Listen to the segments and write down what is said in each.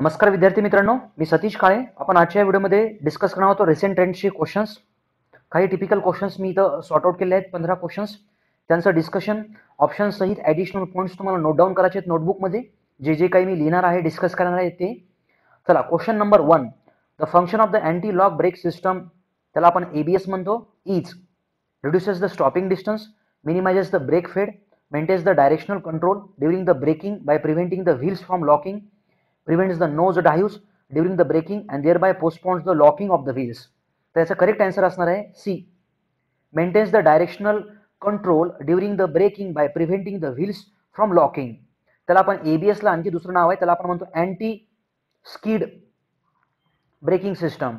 नमस्कार विद्यार्थी मित्रांनो, मी सतीश काळे. आपण आजच्या व्हिडिओमध्ये डिस्कस करणार आहोत रिसेंट ट्रेंड्सचे क्वेश्चन्स. काही टिपिकल क्वेश्चन्स मी इथं सॉर्ट आउट केले आहेत, 15 क्वेश्चन्स. त्यांचं डिस्कशन ऑप्शन सहित ॲडिशनल पॉईंट्स तुम्हाला नोट डाऊन करायचे आहेत नोटबुकमध्ये. जे काही मी लिहिणार आहे, डिस्कस करणार आहे ते. चला, question number 1. The function of the anti lock brake system, त्याला आपण ABS म्हणतो, is reduces the stopping distance, minimises the brake fade, maintains the directional control during the braking by preventing the wheels from locking, prevents the nose dives during the braking and thereby postpones the locking of the wheels. तर याचा correct answer असणार आहे C. Maintains the directional control during the braking by preventing the wheels from locking. त्याला आपण ABS ला आणखी दुसरं नाव आहे, त्याला आपण म्हणतो अँटी स्किड ब्रेकिंग सिस्टम.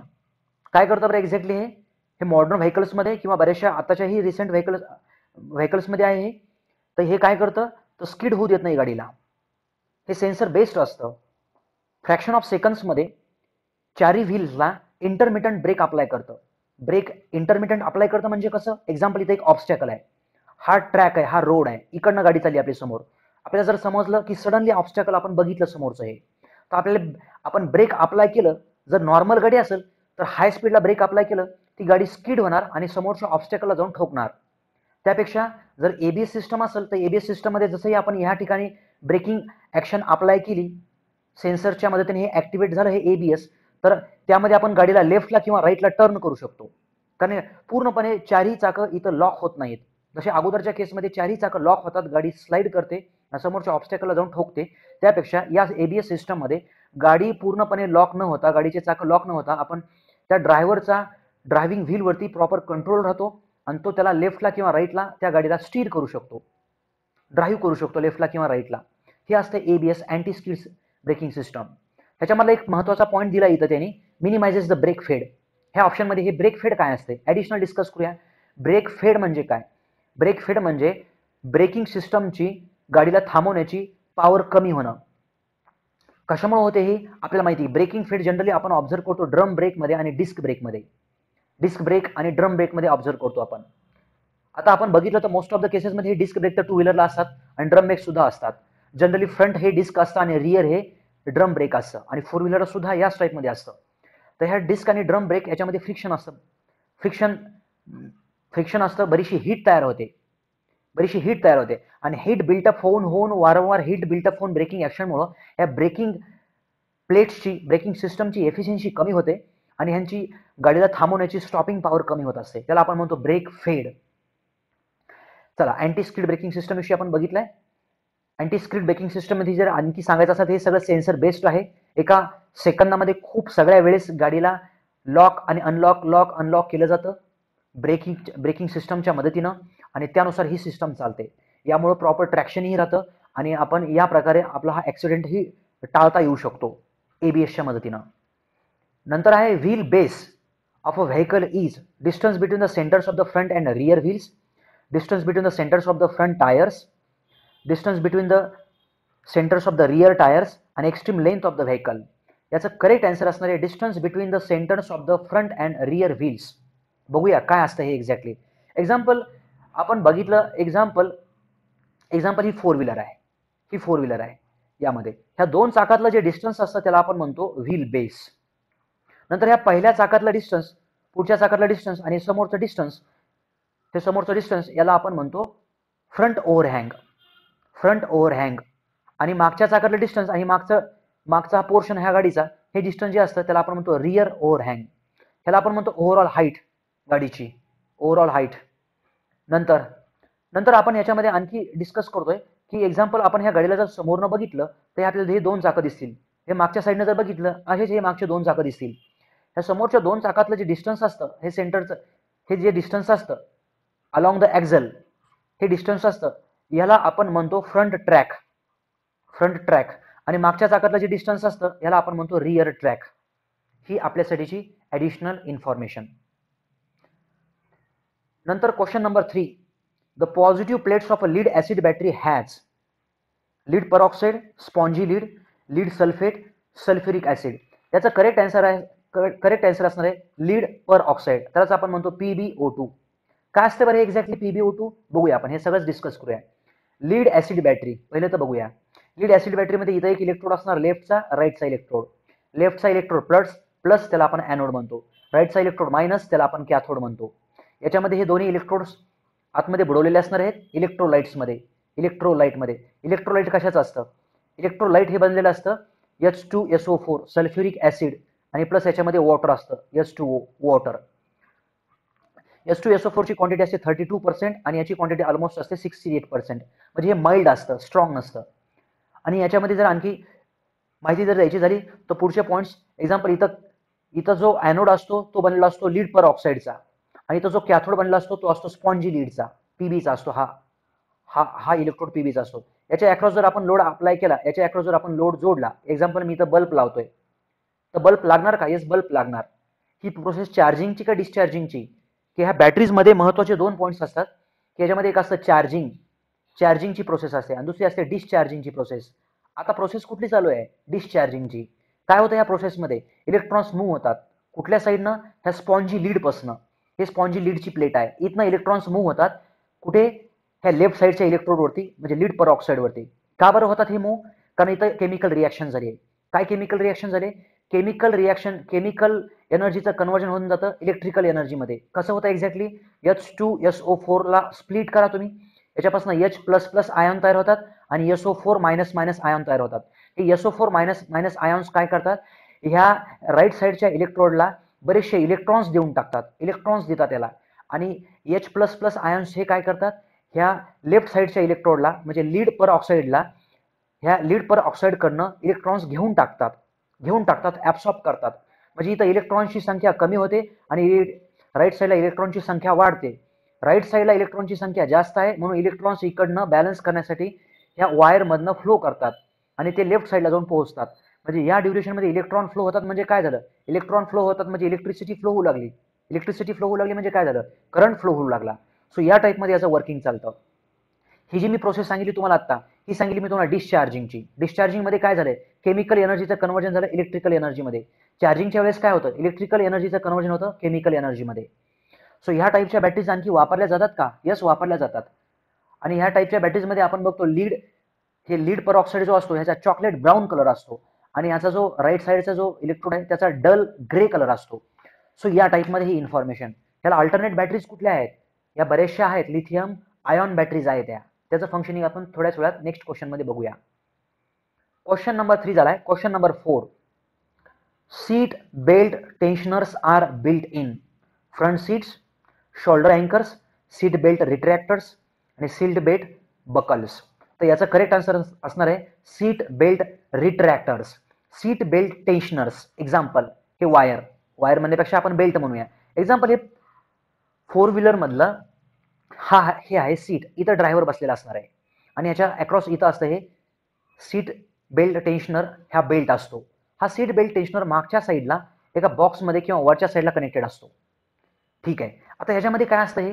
काय करतं बरं एक्झॅक्टली हे मॉडर्न व्हेकल्समध्ये किंवा बऱ्याचशा आताच्याही रिसेंट व्हेकल्समध्ये आहे हे. तर हे काय करतं, तर स्किड होऊ देत नाही गाडीला. हे सेन्सर बेस्ड असतं. फ्रॅक्शन ऑफ सेकंड्समध्ये चारी व्हील्सला इंटरमिटंट ब्रेक अप्लाय करतं. ब्रेक इंटरमिटंट अप्लाय करतं म्हणजे कसं, एक्झाम्पल इथे एक ऑब्स्टॅकल आहे, हा ट्रॅक आहे, हा रोड आहे, इकडनं गाडी चालली आपल्या समोर. आपल्याला जर समजलं की सडनली ऑब्स्टॅकल आपण बघितलं समोरचं हे, तर आपण ब्रेक अप्लाय केलं. जर नॉर्मल गाडी असेल तर हाय स्पीडला ब्रेक अप्लाय केलं, ती गाडी स्किड होणार आणि समोरच्या ऑब्स्टॅकलला जाऊन ठोकणार. त्यापेक्षा जर ABS सिस्टम असेल तर ABS सिस्टममध्ये जसंही आपण ह्या ठिकाणी ब्रेकिंग ॲक्शन अप्लाय केली, सेन्सरच्या मदतीने हे ॲक्टिवेट झालं हे ABS, तर त्यामध्ये आपण गाडीला लेफ्टला किंवा राईटला टर्न करू शकतो. कारण पूर्णपणे चारही चाकं इथं लॉक होत नाहीत. जसे अगोदरच्या केसमध्ये चारही चाकं लॉक होतात, गाडी स्लाइड करते, समोरच्या ऑब्स्टॅकलला जाऊन ठोकते. त्यापेक्षा या ABS सिस्टममध्ये गाडी पूर्णपणे लॉक न होता, गाडीचे चाकं लॉक न होता, आपण त्या ड्रायव्हरचा ड्रायव्हिंग व्हीलवरती प्रॉपर कंट्रोल राहतो आणि तो त्याला लेफ्टला किंवा राईटला त्या गाडीला स्टीर करू शकतो, ड्राईव्ह करू शकतो लेफ्टला किंवा राईटला. हे असते ABS anti skid braking system. ह्याच्यामधला एक महत्त्वाचा पॉईंट दिला इथं त्यांनी, मिनिमाइजेस द ब्रेक फेड. ह्या ऑप्शनमध्ये हे ब्रेक फेड काय असते ॲडिशनल डिस्कस करूया. ब्रेक फेड म्हणजे काय? ब्रेक फेड म्हणजे ब्रेकिंग सिस्टमची गाडीला थांबवण्याची पॉवर कमी होणं. कशामुळे होते हे आपल्याला माहिती. ब्रेकिंग फेड जनरली आपण ऑब्झर्व करतो ड्रम ब्रेकमध्ये आणि डिस्क ब्रेकमध्ये. डिस्क ब्रेक आणि ड्रम ब्रेकमध्ये ऑब्झर्व करतो आपण. आता आपण बघितलं तर मोस्ट ऑफ द केसेसमध्ये हे डिस्क ब्रेक तर टू व्हीलरला असतात आणि ड्रम ब्रेक सुद्धा असतात. जनरली फ्रंट हे डिस्क असतं आणि रिअर हे ड्रम ब्रेक असतं आणि फोर व्हीलर सुद्धा याच टाईपमध्ये असतं. तर ह्या डिस्क आणि ड्रम ब्रेक याच्यामध्ये फ्रिक्शन असतं. फ्रिक्शन असतं, बरीचशी हीट तयार होते आणि हीट बिल्टअप होऊन वारंवार हीट बिल्टअप होऊन ब्रेकिंग ॲक्शनमुळं या ब्रेकिंग प्लेट्सची, ब्रेकिंग सिस्टमची एफिशियन्सी कमी होते आणि ह्यांची गाडीला थांबवण्याची स्टॉपिंग पॉवर कमी होत असते. त्याला आपण म्हणतो ब्रेक फेड. चला, अँटी स्किड ब्रेकिंग सिस्टम विषयी आपण बघितलंय. अँटी स्किड ब्रेकिंग सिस्टममध्ये जर आणखी सांगायचं असेल तर हे सगळं सेन्सर बेस्ड आहे. एका सेकंदामध्ये खूप सगळ्या वेळेस गाडीला लॉक आणि अनलॉक केलं जातं ब्रेकिंग सिस्टमच्या मदतीनं आणि त्यानुसार ही सिस्टम चालते. यामुळे प्रॉपर ट्रॅक्शनही राहतं आणि आपण या प्रकारे आपला हा ॲक्सिडेंटही टाळता येऊ शकतो ABSच्या मदतीनं. नंतर आहे wheel base of a vehicle is distance between the centres of the front and rear wheels, distance between the centres of the front tyres, distance between the centres of the rear tyres आणि extreme length of the vehicle. याचं correct answer असणार आहे distance between the centres of the front and rear wheels. बघूया काय असतं हे exactly. Example आपण बघितलं, एक्झाम्पल ही फोर व्हीलर आहे. यामध्ये ह्या दोन चाकातलं जे डिस्टन्स असतं त्याला आपण म्हणतो व्हील बेस. नंतर ह्या पहिल्या चाकातला डिस्टन्स, पुढच्या चाकातला डिस्टन्स आणि समोरचं डिस्टन्स याला आपण म्हणतो फ्रंट ओव्हरहँग. आणि मागच्या चाकातलं डिस्टन्स आणि मागचा पोर्शन ह्या गाडीचा, हे डिस्टन्स जे असतं त्याला आपण म्हणतो रिअर ओव्हरहँग. ह्याला आपण म्हणतो ओव्हरऑल हाईट, गाडीची ओव्हरऑल हाईट. नंतर आपण याच्यामध्ये आणखी डिस्कस करतोय की एक्झाम्पल आपण ह्या गाडीला जर समोरनं बघितलं तर आपल्याला हे दोन चाकं दिसतील. हे मागच्या साईडनं जर बघितलं असेच हे मागचे दोन चाकं दिसतील. ह्या समोरच्या दोन चाकातलं जे डिस्टन्स असतं हे सेंटरचं, हे जे डिस्टन्स असतं अलॉंग द ॲक्झल, हे डिस्टन्स असतं याला आपण म्हणतो फ्रंट ट्रॅक. आणि मागच्या चाकातलं जे डिस्टन्स असतं याला आपण म्हणतो रिअर ट्रॅक. ही आपल्यासाठीची ॲडिशनल इन्फॉर्मेशन. नंतर question number 3. The positive plates of a lead acid battery has lead peroxide, spongy lead sulphate, sulphuric acid. याचा करेक्ट आन्सर असणार आहे लीड पर ऑक्साईड. त्यालाच आपण म्हणतो PbO2. काय असतं बरं एक्झॅक्टली PbO2 बघूया आपण, हे सगळंच डिस्कस करूया. लीड ॲसिड बॅटरी पहिलं तर बघूया. लीड ऍसिड बॅटरीमध्ये इथं एक इलेक्ट्रोड असणार लेफ्टचा, राईटचा इलेक्ट्रोड. लेफ्टचा इलेक्ट्रोड प्लस प्लस त्याला आपण ॲनोड म्हणतो, राईटचा इलेक्ट्रोड मायनस त्याला आपण कॅथोड म्हणतो. याच्यामध्ये हे दोन्ही इलेक्ट्रोड्स आतमध्ये बुडवलेले असणार आहेत इलेक्ट्रोलाइट्समध्ये. इलेक्ट्रोलाइट कशाचं असतं? इलेक्ट्रोलाइट हे बनलेलं असतं H2SO4 सल्फ्युरिक ऍसिड आणि प्लस याच्यामध्ये वॉटर असतं H2O वॉटर. H2SO4 ची क्वांटिटी असते 32% आणि याची क्वांटिटी ऑलमोस्ट असते 68%. म्हणजे हे माइल्ड असतं, स्ट्रॉंग नसतं. आणि याच्यामध्ये जर आणखी माहिती जर द्यायची झाली तर पुढचे पॉईंट्स, एक्झाम्पल इथं जो ॲनोड असतो तो बनलेला असतो लीड पर ऑक्साईडचा आणि इथं जो कॅथोड बनलेला असतो तो असतो स्पॉन्जी लीडचा, पीबीचा असतो. हा इलेक्ट्रोड पीबीचा असतो. याच्या अक्रॉस जर आपण लोड अप्लाय केला, याच्या अक्रॉस जर आपण लोड जोडला, एक्झाम्पल मी इथं बल्ब लावतोय, तर बल्ब लागणार का? येस, बल्ब लागणार. ही प्रोसेस चार्जिंगची का डिस्चार्जिंगची? की ह्या बॅटरीजमध्ये महत्त्वाचे दोन पॉईंट्स असतात की याच्यामध्ये एक असतं चार्जिंगची प्रोसेस असते आणि दुसरी असते डिस्चार्जिंगची प्रोसेस. आता प्रोसेस कुठली चालू आहे? डिस्चार्जिंगची. काय होतं या प्रोसेसमध्ये? इलेक्ट्रॉन्स मूव्ह होतात. कुठल्या साईडनं? ह्या स्पॉन्जी लीडपासनं. हे स्पॉन्जी लीडची प्लेट आहे, इथनं इलेक्ट्रॉन्स मूव्ह होतात. कुठे? ह्या लेफ्ट साईडच्या इलेक्ट्रोडवरती, म्हणजे लीड पर ऑक्साईडवरती. का बरं होतात हे मूव्ह? कारण इथं केमिकल रिॲक्शन झाली आहे. काय केमिकल रिॲक्शन झाले? केमिकल एनर्जीचं कन्वर्जन होऊन जातं इलेक्ट्रिकल एनर्जीमध्ये. कसं होतं एक्झॅक्टली? H2SO4 ला स्प्लिट करा तुम्ही, याच्यापासून H++ आयॉन तयार होतात आणि SO4- आयॉन तयार होतात. हे SO4- आयॉन्स काय करतात? ह्या राईट साईडच्या इलेक्ट्रोडला बरेचसे इलेक्ट्रॉन्स देऊन टाकतात, इलेक्ट्रॉन्स देतात त्याला. आणि H++ आयॉन्स हे काय करतात? ह्या लेफ्ट साईडच्या इलेक्ट्रोडला, म्हणजे लीड पर ऑक्साईडला, ह्या लीड पर ऑक्साईडकडनं इलेक्ट्रॉन्स घेऊन टाकतात, ॲब्सॉर्ब करतात. म्हणजे इथं इलेक्ट्रॉन्सची संख्या कमी होते आणि राईट साईडला इलेक्ट्रॉनची संख्या वाढते. राईट साईडला इलेक्ट्रॉनची संख्या जास्त आहे म्हणून इलेक्ट्रॉन्स इकडनं बॅलन्स करण्यासाठी ह्या वायरमधनं फ्लो करतात आणि ते लेफ्ट साईडला जाऊन पोहोचतात. म्हणजे या ड्युरेशनमध्ये इलेक्ट्रॉन फ्लो होतात. म्हणजे काय झालं? इलेक्ट्रॉन फ्लो होतात म्हणजे इलेक्ट्रिसिटी फ्लो होऊ लागली. म्हणजे काय झालं? करंट फ्लो होऊ लागला. सो या टाईपमध्ये याचं वर्किंग चालतं. ही जी मी प्रोसेस सांगितली तुम्हाला आता, ही सांगितली मी तुम्हाला डिस्चार्जिंगची. डिस्चार्जिंगमध्ये काय झालंय? केमिकल एनर्जीचं कन्वर्जन झालं इलेक्ट्रिकल एनर्जीमध्ये. चार्जिंगच्या वेळेस काय होतं? इलेक्ट्रिकल एनर्जीचं कन्वर्जन होतं केमिकल एनर्जीमध्ये. सो ह्या टाईपच्या बॅटरीज आणखी वापरल्या जातात का? यस, वापरल्या जातात. आणि ह्या टाईपच्या बॅटरीजमध्ये आपण बघतो लीड पर ऑक्साईड जो असतो ह्याचा चॉकलेट ब्राऊन कलर असतो आणि याचा जो राईट साईडचा जो इलेक्ट्रोड आहे त्याचा डल ग्रे कलर असतो. सो या टाईपमध्ये ही इन्फॉर्मेशन. त्याला अल्टरनेट बॅटरीज कुठल्या आहेत? या बऱ्याचशा आहेत. लिथियम आयॉन बॅटरीज आहेत त्याचं फंक्शनिंग आपण थोड्याच वेळात नेक्स्ट क्वेश्चनमध्ये बघूया. क्वेश्चन नंबर 3 झालाय. Question number 4. Seat belt tensioners are built in front seats, shoulder anchors, seat belt retractors आणि सीट बेल्ट बकल्स. तर याचा करेक्ट आन्सर असणार आहे seat belt retractors, seat belt tensioners. Example हे वायर म्हणण्यापेक्षा आपण बेल्ट म्हणूया. एक्झाम्पल हे 4 व्हीलर मधलं हे आहे सीट. इथं ड्रायव्हर बसलेला असणार आहे आणि याच्या अक्रॉस इथं असतं हे सीट बेल्ट टेन्शनर. हा बेल्ट असतो. हा सीट बेल्ट टेन्शनर मागच्या साईडला एका बॉक्समध्ये किंवा वरच्या साईडला कनेक्टेड असतो. ठीक आहे. आता ह्याच्यामध्ये काय असतं?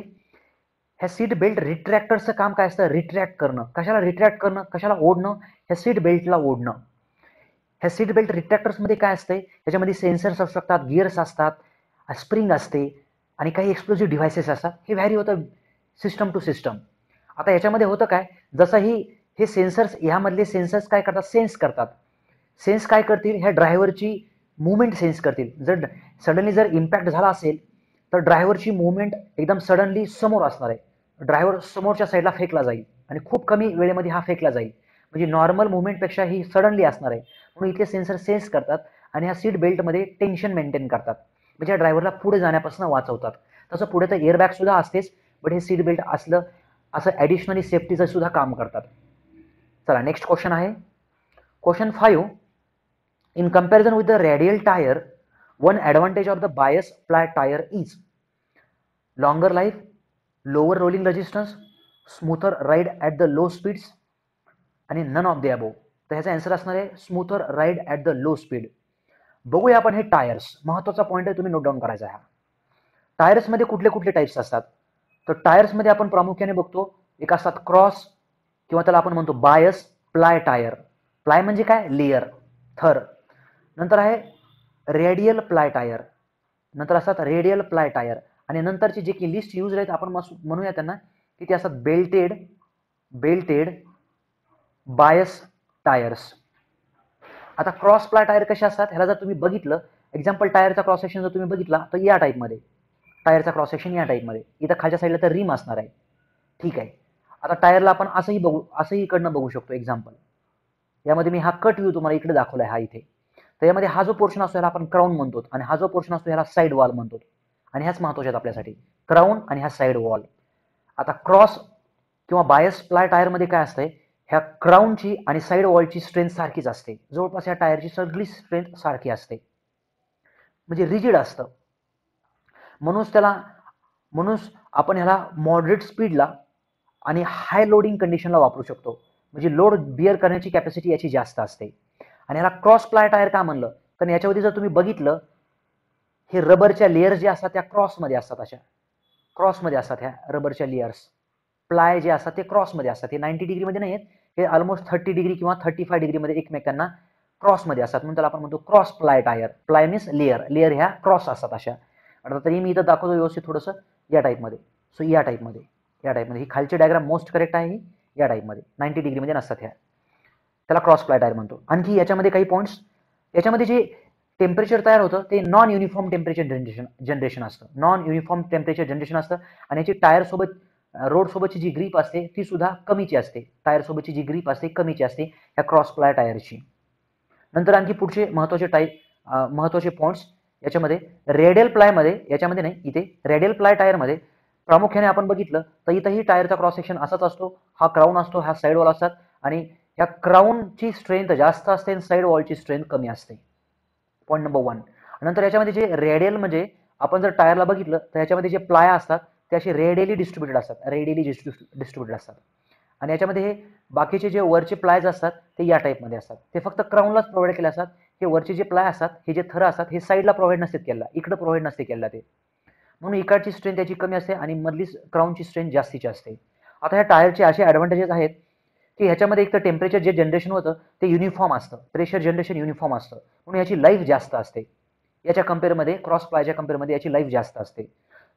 ह्या सीट बेल्ट रिट्रॅक्टरचं काम काय असतं? रिट्रॅक्ट करणं. कशाला रिट्रॅक्ट करणं? कशाला ओढणं? ह्या सीट बेल्टला ओढणं. ह्या सीट बेल्ट रिट्रॅक्टर्समध्ये काय असतंय? ह्याच्यामध्ये सेन्सर्स असू शकतात, गिअर्स असतात, स्प्रिंग असते आणि काही एक्सप्लोजिव्ह डिव्हायसेस असतात. हे व्हॅरी होतं सिस्टम टू सिस्टम. आता याच्यामध्ये होतं काय? जसं हे सेन्सर्स, ह्यामधले सेन्सर्स काय करतात? सेन्स काय करतील? ह्या ड्रायव्हरची मुवमेंट सेन्स करतील. सडनली जर इम्पॅक्ट झाला असेल तर ड्रायव्हरची मुवमेंट एकदम सडनली समोर असणार आहे. ड्रायव्हर समोरच्या साईडला फेकला जाईल आणि खूप कमी वेळेमध्ये हा फेकला जाईल. म्हणजे नॉर्मल मुवमेंटपेक्षा ही सडनली असणार आहे. म्हणून इथले सेन्सर सेन्स करतात आणि ह्या सीट बेल्टमध्ये टेन्शन मेंटेन करतात. म्हणजे या ड्रायव्हरला पुढे जाण्यापासून वाचवतात. तसं पुढे तर एअरबॅग सुद्धा असतेच, बट हे सीट बेल्ट असं ॲडिशनली सेफ्टीचं सुद्धा काम करतात. चला नेक्स्ट क्वेश्चन आहे. Question 5. In comparison with the radial tire, one advantage of the bias ply tire is longer life, lower rolling resistance, smoother ride at the low speeds आणि none of the above. तर ह्याचा answer असणार आहे smoother ride at the low speed. बघूया आपण हे tyres. महत्त्वाचा point आहे, तुम्ही नोट डाऊन करायचा आहे. टायर्समध्ये कुठले कुठले टाईप्स असतात? तर टायर्समध्ये आपण प्रामुख्याने बघतो एक असतात क्रॉस किंवा त्याला आपण म्हणतो बायस प्लाय टायर. प्लाय म्हणजे काय? लेयर, थर. नंतर आहे रेडियल प्लाय टायर. नंतर असतात रेडियल प्लाय टायर आणि नंतरची जे की लिस्ट यूज आहेत आपण म्हणूया त्यांना की ते असतात बेल्टेड बायस टायर्स. आता क्रॉस प्लाय टायर कशा असतात, ह्याला जर तुम्ही बघितलं, एक्झाम्पल टायरचा क्रॉस सेक्शन जर तुम्ही बघितला तर या टाईपमध्ये टायरचा क्रॉस सेक्शन या टाईपमध्ये, इथं खालच्या साईडला तर रिम असणार आहे. ठीक आहे. आता टायरला आपण असंही इकडनं बघू शकतो. एक्झाम्पल यामध्ये मी हा कट व्ह्यू तुम्हाला इकडे दाखवला आहे, हा इथे. तर यामध्ये हा जो पोर्शन असतो याला आपण क्राऊन म्हणतो आणि हा जो पोर्शन असतो याला साईड वॉल म्हणतो. आणि ह्याच महत्वाचे आहेत आपल्यासाठी, क्राऊन आणि हा साईड वॉल. आता क्रॉस किंवा बायस प्लाय टायरमध्ये काय असतंय, ह्या क्राऊनची आणि साईड वॉलची स्ट्रेंथ सारखीच असते. जवळपास ह्या टायरची सगळी स्ट्रेंथ सारखी असते, म्हणजे रिजिड असतं. म्हणून आपण ह्याला मॉडरेट स्पीडला आणि हाय लोडिंग कंडिशनला वापरू शकतो. म्हणजे लोड बिअर करण्याची कॅपॅसिटी याची जास्त असते. आणि ह्याला क्रॉस प्लाय टायर का म्हणलं, कारण याच्यावरती जर तुम्ही बघितलं, हे रबरच्या लेयर्स ज्या असतात त्या क्रॉसमध्ये असतात. अशा क्रॉसमध्ये असतात ह्या रबरच्या लेयर्स. प्लाय जे असतात ते क्रॉसमध्ये असतात. हे 90 डिग्रीमध्ये नाही आहेत, हे ऑलमोस्ट 30 डिग्री किंवा 35 डिग्रीमध्ये एकमेकांना क्रॉसमध्ये असतात. म्हणून त्याला आपण म्हणतो cross ply tyre. Ply means layer ह्या क्रॉस असतात अशा. आता तरी मी इथं दाखवतो व्यवस्थित थोडंसं या टाईपमध्ये. सो या टाईपमध्ये ही खालची डायग्राम मोस्ट करेक्ट आहे. ही या टाईपमध्ये 90 डिग्रीमध्ये नसतात ह्या, त्याला क्रॉस प्लाय टायर म्हणतो. आणखी याच्यामध्ये काही पॉईंट्स, याच्यामध्ये जे टेम्परेचर तयार होतं ते नॉन युनिफॉर्म टेम्परेचर जनरेशन असतं. नॉन युनिफॉर्म टेम्परेचर जनरेशन असतं आणि याची टायर सोबत रोड सोबतची जी ग्रीप असते ती सुद्धा कमीची असते. टायर सोबतची जी ग्रीप असते कमीची असते ह्या क्रॉस प्लाय टायरची. नंतर आणखी पुढचे महत्वाचे पॉईंट्स याच्यामध्ये रेडियल प्लायमध्ये, याच्यामध्ये नाही इथे रेडियल प्लाय टायरमध्ये प्रामुख्याने आपण बघितलं तर इथंही टायरचा क्रॉस सेक्शन असाच असतो. हा क्राऊन असतो, हा साईड वॉल असतात आणि या क्राऊनची स्ट्रेंथ जास्त असते आणि साईड वॉलची स्ट्रेंथ कमी असते. Point number 1. नंतर याच्यामध्ये जे रेडियल म्हणजे आपण जर टायरला बघितलं तर याच्यामध्ये जे प्लाय असतात ते असे रेडियली डिस्ट्रीब्युटेड असतात. आणि याच्यामध्ये हे बाकीचे जे वरचे प्लायज असतात ते या टाईपमध्ये असतात. ते फक्त क्राऊनलाच प्रोव्हाइड केले असतात. हे वरचे जे प्लाय असतात, हे जे थर असतात, हे साईडला प्रोव्हाइड नसतात केला, इकडे प्रोव्हाइड नसते केला ते. म्हणून इकडची स्ट्रेंथ त्याची कमी असते आणि मधली क्राऊनची स्ट्रेंथ जास्तीची असते. आता ह्या टायरचे असे ॲडव्हान्टेजेस आहेत की ह्याच्यामध्ये एक तर टेम्परेचर जे जनरेशन होतं ते युनिफॉर्म असतं, प्रेशर जनरेशन युनिफॉर्म असतं, म्हणून याची लाईफ जास्त असते. याच्या कम्पेअरमध्ये क्रॉस प्लायच्या कम्पेअरमध्ये याची लाईफ जास्त असते.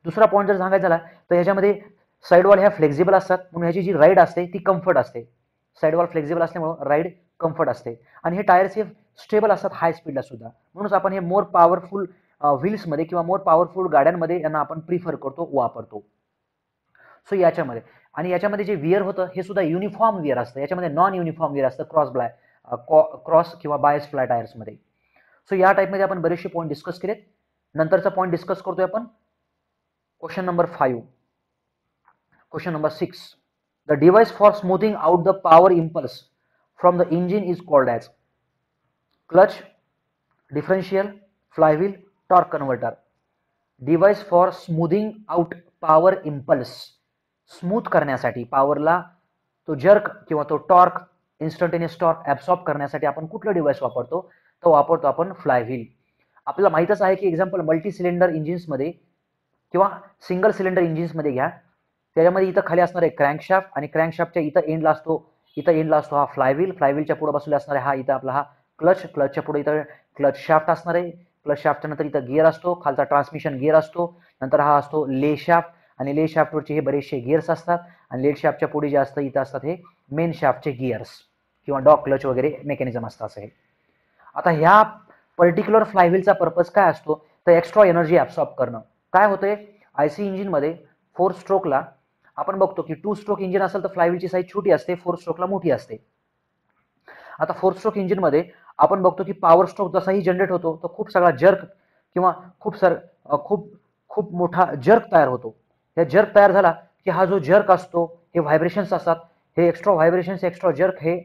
दुसरा पॉईंट जर सांगायचा झाला तर ह्याच्यामध्ये साईडवॉल ह्या फ्लेक्झिबल असतात, म्हणून ह्याची जी राईड असते ती कम्फर्ट असते. साईडवॉल फ्लेक्झिबल असल्यामुळे राईड कम्फर्ट असते. आणि हे टायर्स हे स्टेबल असतात हाय स्पीडला सुद्धा. म्हणूनच आपण हे मोर पॉवरफुल व्हील्समध्ये किंवा मोर पॉवरफुल गाड्यांमध्ये यांना आपण प्रिफर करतो, वापरतो. सो याच्यामध्ये आणि याच्यामध्ये जे विअर होतं हे सुद्धा युनिफॉर्म विअर असतं. याच्यामध्ये नॉन युनिफॉर्म विअर असतं क्रॉस किंवा बायस फ्लाय टायर्समध्ये. सो या टाईपमध्ये आपण बरेचसे पॉईंट डिस्कस केलेत. नंतरचा पॉईंट डिस्कस करतोय आपण question number 5. Question number 6. The device for smoothing out the power impulse from the engine is called as clutch, differential, flywheel, torque converter. Device for smoothing out power impulse, smooth करण्यासाठी पॉवरला तो jerk किंवा तो torque, instantaneous torque absorb करण्यासाठी आपण कुठलं device वापरतो, तो वापरतो आपण फ्लायव्हील. आपल्याला माहीतच आहे की एक्झाम्पल मल्टी सिलेंडर इंजिन्समध्ये किंवा सिंगल सिलेंडर इंजिन्समध्ये घ्या, त्याच्यामध्ये इथं खाली असणार आहे क्रँकशाफ्ट आणि क्रँकशाफ्टच्या इथं एंडला असतो हा फ्लायव्हील. फ्लायव्हीलच्या पुढे बसलेला असणार आहे हा इथं आपला हा क्लच. क्लचच्या पुढे इथं क्लच शाफ्ट असणार आहे. क्लच शाफ्टच्या नंतर इथं गिअर असतो, खालचा ट्रान्समिशन गिअर असतो. नंतर हा असतो ले शाफ्ट आणि ले शाफ्टवरचे हे बरेचसे गिअर्स असतात आणि ले शाफ्टच्या पुढे जे असतं इथं असतात हे मेन शाफ्टचे गिअर्स किंवा डॉग क्लच वगैरे मेकॅनिझम असतं असं हे. आता ह्या पर्टिक्युलर फ्लायव्हीलचा पर्पज काय असतो तर एक्स्ट्रा एनर्जी ॲब्सॉर्ब करणं. काय होतंय आयसी इंजिनमध्ये 4 स्ट्रोकला आपण बघतो की 2 स्ट्रोक इंजिन असेल तर फ्लायव्हीलची साईज छोटी असते, 4 स्ट्रोकला मोठी असते. आता 4 स्ट्रोक इंजिनमध्ये आपण बघतो की पॉवर स्ट्रोक जसाही जनरेट होतो तर खूप सगळा जर्क किंवा खूप मोठा जर्क तयार होतो. या जर्क तयार झाला की हा जो जर्क असतो हे व्हायब्रेशन्स असतात, हे एक्स्ट्रा व्हायब्रेशन्स एक्स्ट्रा जर्क हे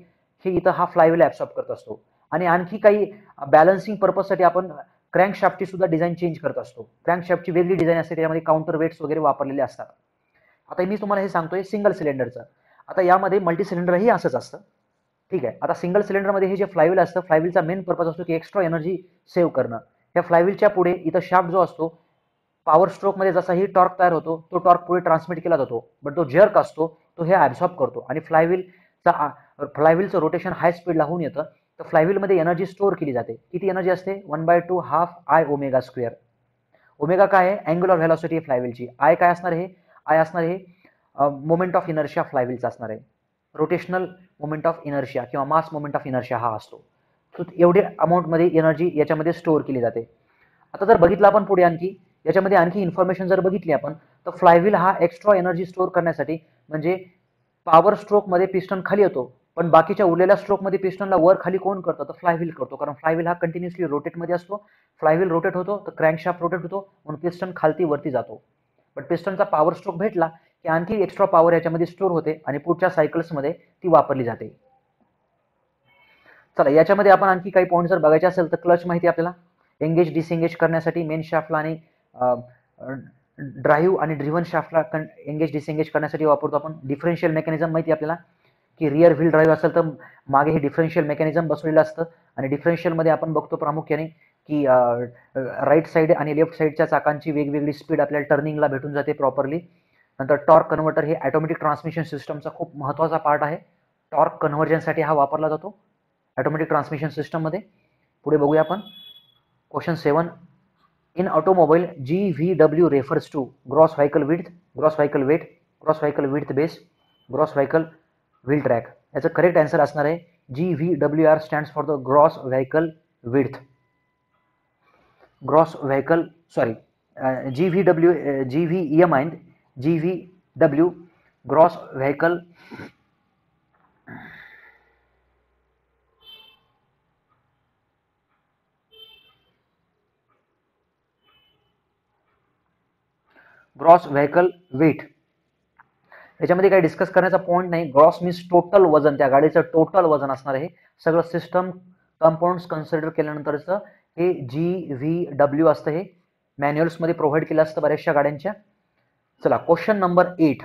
इथं हा फ्लायव्हील ॲब्सॉर्ब करत असतो. आणि आणखी काही बॅलन्सिंग पर्पजसाठी आपण क्रँकशाफ्टची सुद्धा डिझाईन चेंज करत असतो. क्रँकशाफ्टची वेगळी डिझाईन असते, त्यामध्ये काउंटर वेट्स वगैरे वापरलेले असतात. आता मी तुम्हाला हे सांगतोय सिंगल सिलेंडरचं. आता यामध्ये मल्टी सिलेंडरही असंच असतं. ठीक आहे. आता सिंगल सिलेंडरमध्ये हे जे फ्लायव्हील असतं, फ्लायव्हीलचा मेन पर्पज असतो की एक्स्ट्रा एनर्जी सेव्ह करणं. या फ्लायव्हीलच्या पुढे इथं शाफ्ट जो असतो, पॉवर स्ट्रोकमध्ये जसाही टॉर्क तयार होतो तो टॉर्क पुढे ट्रान्समिट केला जातो, बट तो जर्क असतो तो हे ॲब्सॉर्ब करतो आणि फ्लायव्हीलचं रोटेशन हाय स्पीडला होऊन येतं. तर फ्लायव्हीलमध्ये एनर्जी स्टोअर केली जाते. किती एनर्जी असते 1/2 half i omega square. Omega काय आहे अँग्युलर व्हेलॉसिटी फ्लायव्हीलची. आय काय असणार आहे, आय असणार आहे मोमेंट ऑफ इनर्शिया फ्लायव्हीलचा असणार आहे. रोटेशनल मोमेंट ऑफ इनर्शिया किंवा मास मोमेंट ऑफ इनर्शिया हा असतो. सो एवढे अमाऊंटमध्ये एनर्जी याच्यामध्ये स्टोअर केली जाते. आता जर बघितलं आपण पुढे आणखी याच्यामध्ये आणखी इन्फॉर्मेशन जर बघितली आपण तर फ्लायव्हील हा एक्स्ट्रा एनर्जी स्टोअर करण्यासाठी म्हणजे पॉवर स्ट्रोकमध्ये पिस्टन खाली येतो पण बाकीच्या उरलेल्या स्ट्रोकमध्ये पिस्टनला वर खाली कोण करतो तर फ्लायव्हील करतो कारण फ्लायव्हील हा कंटिन्युअसली रोटेटमध्ये असतो. फ्लायव्हील रोटेट होतो तर क्रँकशाफ्ट रोटेट होतो म्हणून पिस्टन खालती वरती जातो. पण पिस्टनचा पॉवर स्ट्रोक भेटला की आणखी एक्स्ट्रा पॉवर याच्यामध्ये स्टोअर होते आणि पुढच्या सायकल्समध्ये ती वापरली जाते. चला याच्यामध्ये आपण आणखी काही पॉईंट जर बघायचे असेल तर क्लच माहिती आपल्याला एंगेज डिसएंगेज करण्यासाठी मेन शाफ्टला आणि ड्राईव्ह आणि ड्रिव्हन शाफ्टला एंगेज डिसएंगेज करण्यासाठी वापरतो आपण. डिफरन्शियल मेकॅनिझम माहिती आपल्याला की रिअर व्हील ड्राईव्ह असेल तर मागे हे डिफरन्शियल मेकॅनिझम बसवलेलं असतं आणि डिफरन्शियलमध्ये आपण बघतो प्रामुख्याने की राईट साईड आणि लेफ्ट साईडच्या चाकांची वेगवेगळी स्पीड आपल्याला टर्निंगला भेटून जाते प्रॉपरली. नंतर टॉर्क कन्व्हर्टर हे ऑटोमॅटिक ट्रान्समिशन सिस्टमचा खूप महत्त्वाचा पार्ट आहे. टॉर्क कन्व्हर्जनसाठी हा वापरला जातो ऑटोमॅटिक ट्रान्समिशन सिस्टममध्ये. पुढे बघूया आपण question 7. In automobile, GVW refers to gross vehicle width, gross vehicle weight, gross vehicle width base, gross vehicle wheel track. याचं करेक्ट आन्सर असणार आहे GVWR stands for the gross vehicle width. Gross vehicle GVEM and GVW gross vehicle gross vehicle weight. याच्यामध्ये काही discuss करण्याचा point नाही. Gross means total वजन, त्या गाडीचं टोटल वजन असणार आहे. सगळं सिस्टम कंपाऊंड्स कन्सिडर केल्यानंतरचं हे GVW असतं. हे मॅन्युअल्समध्ये प्रोव्हाइड केलं असतं बऱ्याचशा गाड्यांच्या. चला question number 8.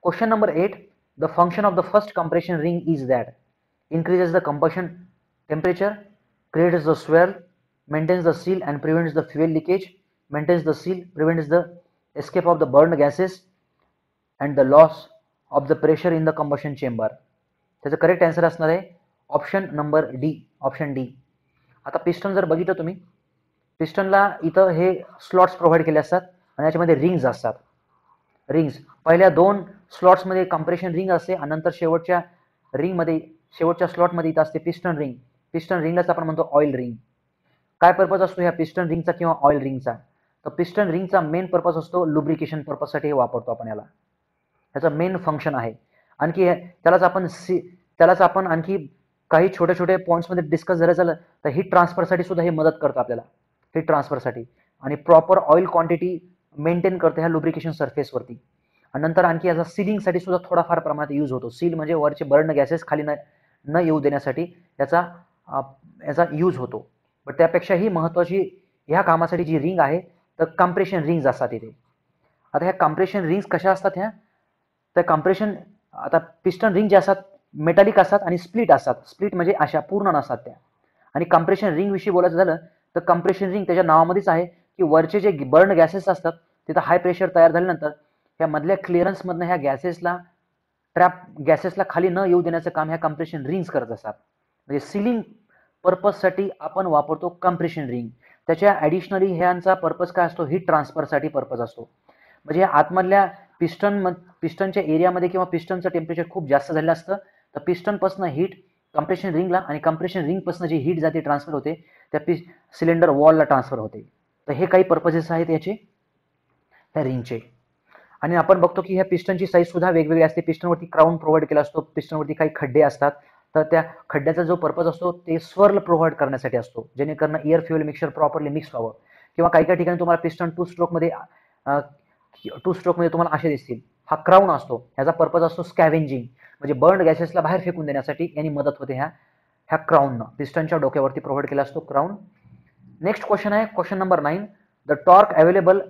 Question number 8. The function of the first compression ring is that increases the combustion temperature, creates the swirl, maintains the seal and prevents the fuel leakage, maintains the seal, prevents the escape of the burned gases and the loss of the pressure in the combustion chamber. त्याचं correct answer असणार आहे option number D. Option D. आता piston जर बघितलं तुम्ही पिस्टनला इथं हे slots provide केले असतात आणि याच्यामध्ये रिंग्स असतात. रिंग्स पहिल्या 2 स्लॉट्समध्ये कंप्रेशन रिंग असते आणि नंतर शेवटच्या रिंगमध्ये शेवटच्या स्लॉटमध्ये इथं असते पिस्टन रिंग. पिस्टन रिंगलाच आपण म्हणतो ऑइल रिंग. काय पर्पज असतो ह्या पिस्टन रिंगचा किंवा ऑइल रिंगचा तर पिस्टन रिंगचा मेन पर्पज असतो लुब्रिकेशन पर्पजसाठी हे वापरतो आपण याला. याचं मेन फंक्शन आहे. आणखी त्यालाच आपण आणखी काही छोटे छोटे पॉईंट्समध्ये डिस्कस जर झालं तर हीट ट्रान्सफरसाठी सुद्धा हे मदत करतं आपल्याला. हीट ट्रान्सफरसाठी आणि प्रॉपर ऑइल क्वांटिटी मेंटेन करते ह्या लुब्रिकेशन सरफेसवरती. आणि नंतर आणखी याचा सिलिंगसाठी सुद्धा थोडाफार प्रमाणात यूज होतो. सील म्हणजे वरचे बर्न गॅसेस खाली न येऊ देण्यासाठी याचा यूज होतो. बट त्यापेक्षाही महत्त्वाची ह्या कामासाठी जी रिंग आहे तर कम्प्रेशन रिंग्स असतात इथे. आता ह्या कम्प्रेशन रिंग्स कशा असतात ह्या तर कम्प्रेशन आता पिस्टन रिंग जे असतात मेटालिक असतात आणि स्प्लिट असतात. स्प्लिट म्हणजे अशा पूर्ण नसतात त्या. आणि कम्प्रेशन रिंग विषयी बोलायचं झालं तर कम्प्रेशन रिंग त्याच्या नावामध्येच आहे की वरचे जे बर्न गॅसेस असतात तिथं हाय प्रेशर तयार झाल्यानंतर ह्या मधल्या क्लिअरन्समधनं ह्या गॅसेसला खाली न येऊ देण्याचं काम ह्या कम्प्रेशन रिंग्स करत असतात. म्हणजे सिलिंग पर्पजसाठी आपण वापरतो कम्प्रेशन रिंग. त्याच्या ॲडिशनली ह्यांचा पर्पज काय असतो हीट ट्रान्सफरसाठी पर्पज असतो. म्हणजे आतमधल्या पिस्टनच्या एरियामध्ये किंवा पिस्टनचं टेम्परेचर खूप जास्त झालेलं असतं तर पिस्टनपासून हीट कम्प्रेशन रिंगला आणि कम्प्रेशन रिंगपासून जी हीट जाते ट्रान्सफर होते त्या सिलेंडर वॉलला ट्रान्सफर होते. तर हे काही पर्पजेस आहेत याचे ह्या रिंगचे. आणि आपण बघतो की ह्या पिस्टनची साईज सुद्धा वेगवेगळी असते. पिस्टनवरती क्राऊन प्रोव्हाइड केला असतो. पिस्टनवरती काही खड्डे असतात तर त्या खड्ड्याचा जो पर्पज असतो ते स्वर्ल प्रोव्हाइड करण्यासाठी असतो जेणेकरून air fuel mixture properly mix व्हावं. किंवा काही काही ठिकाणी तुम्हाला पिस्टन टू स्ट्रोकमध्ये तुम्हाला असे दिसतील. हा क्राऊन असतो ह्याचा पर्पज असतो स्कॅव्हेंजिंग म्हणजे बर्न गॅसेसला बाहेर फेकून देण्यासाठी यांनी मदत होते ह्या क्राऊननं. पिस्टनच्या डोक्यावरती प्रोव्हाइड केला असतो क्राऊन. नेक्स्ट क्वेश्चन आहे question number 9. The torque available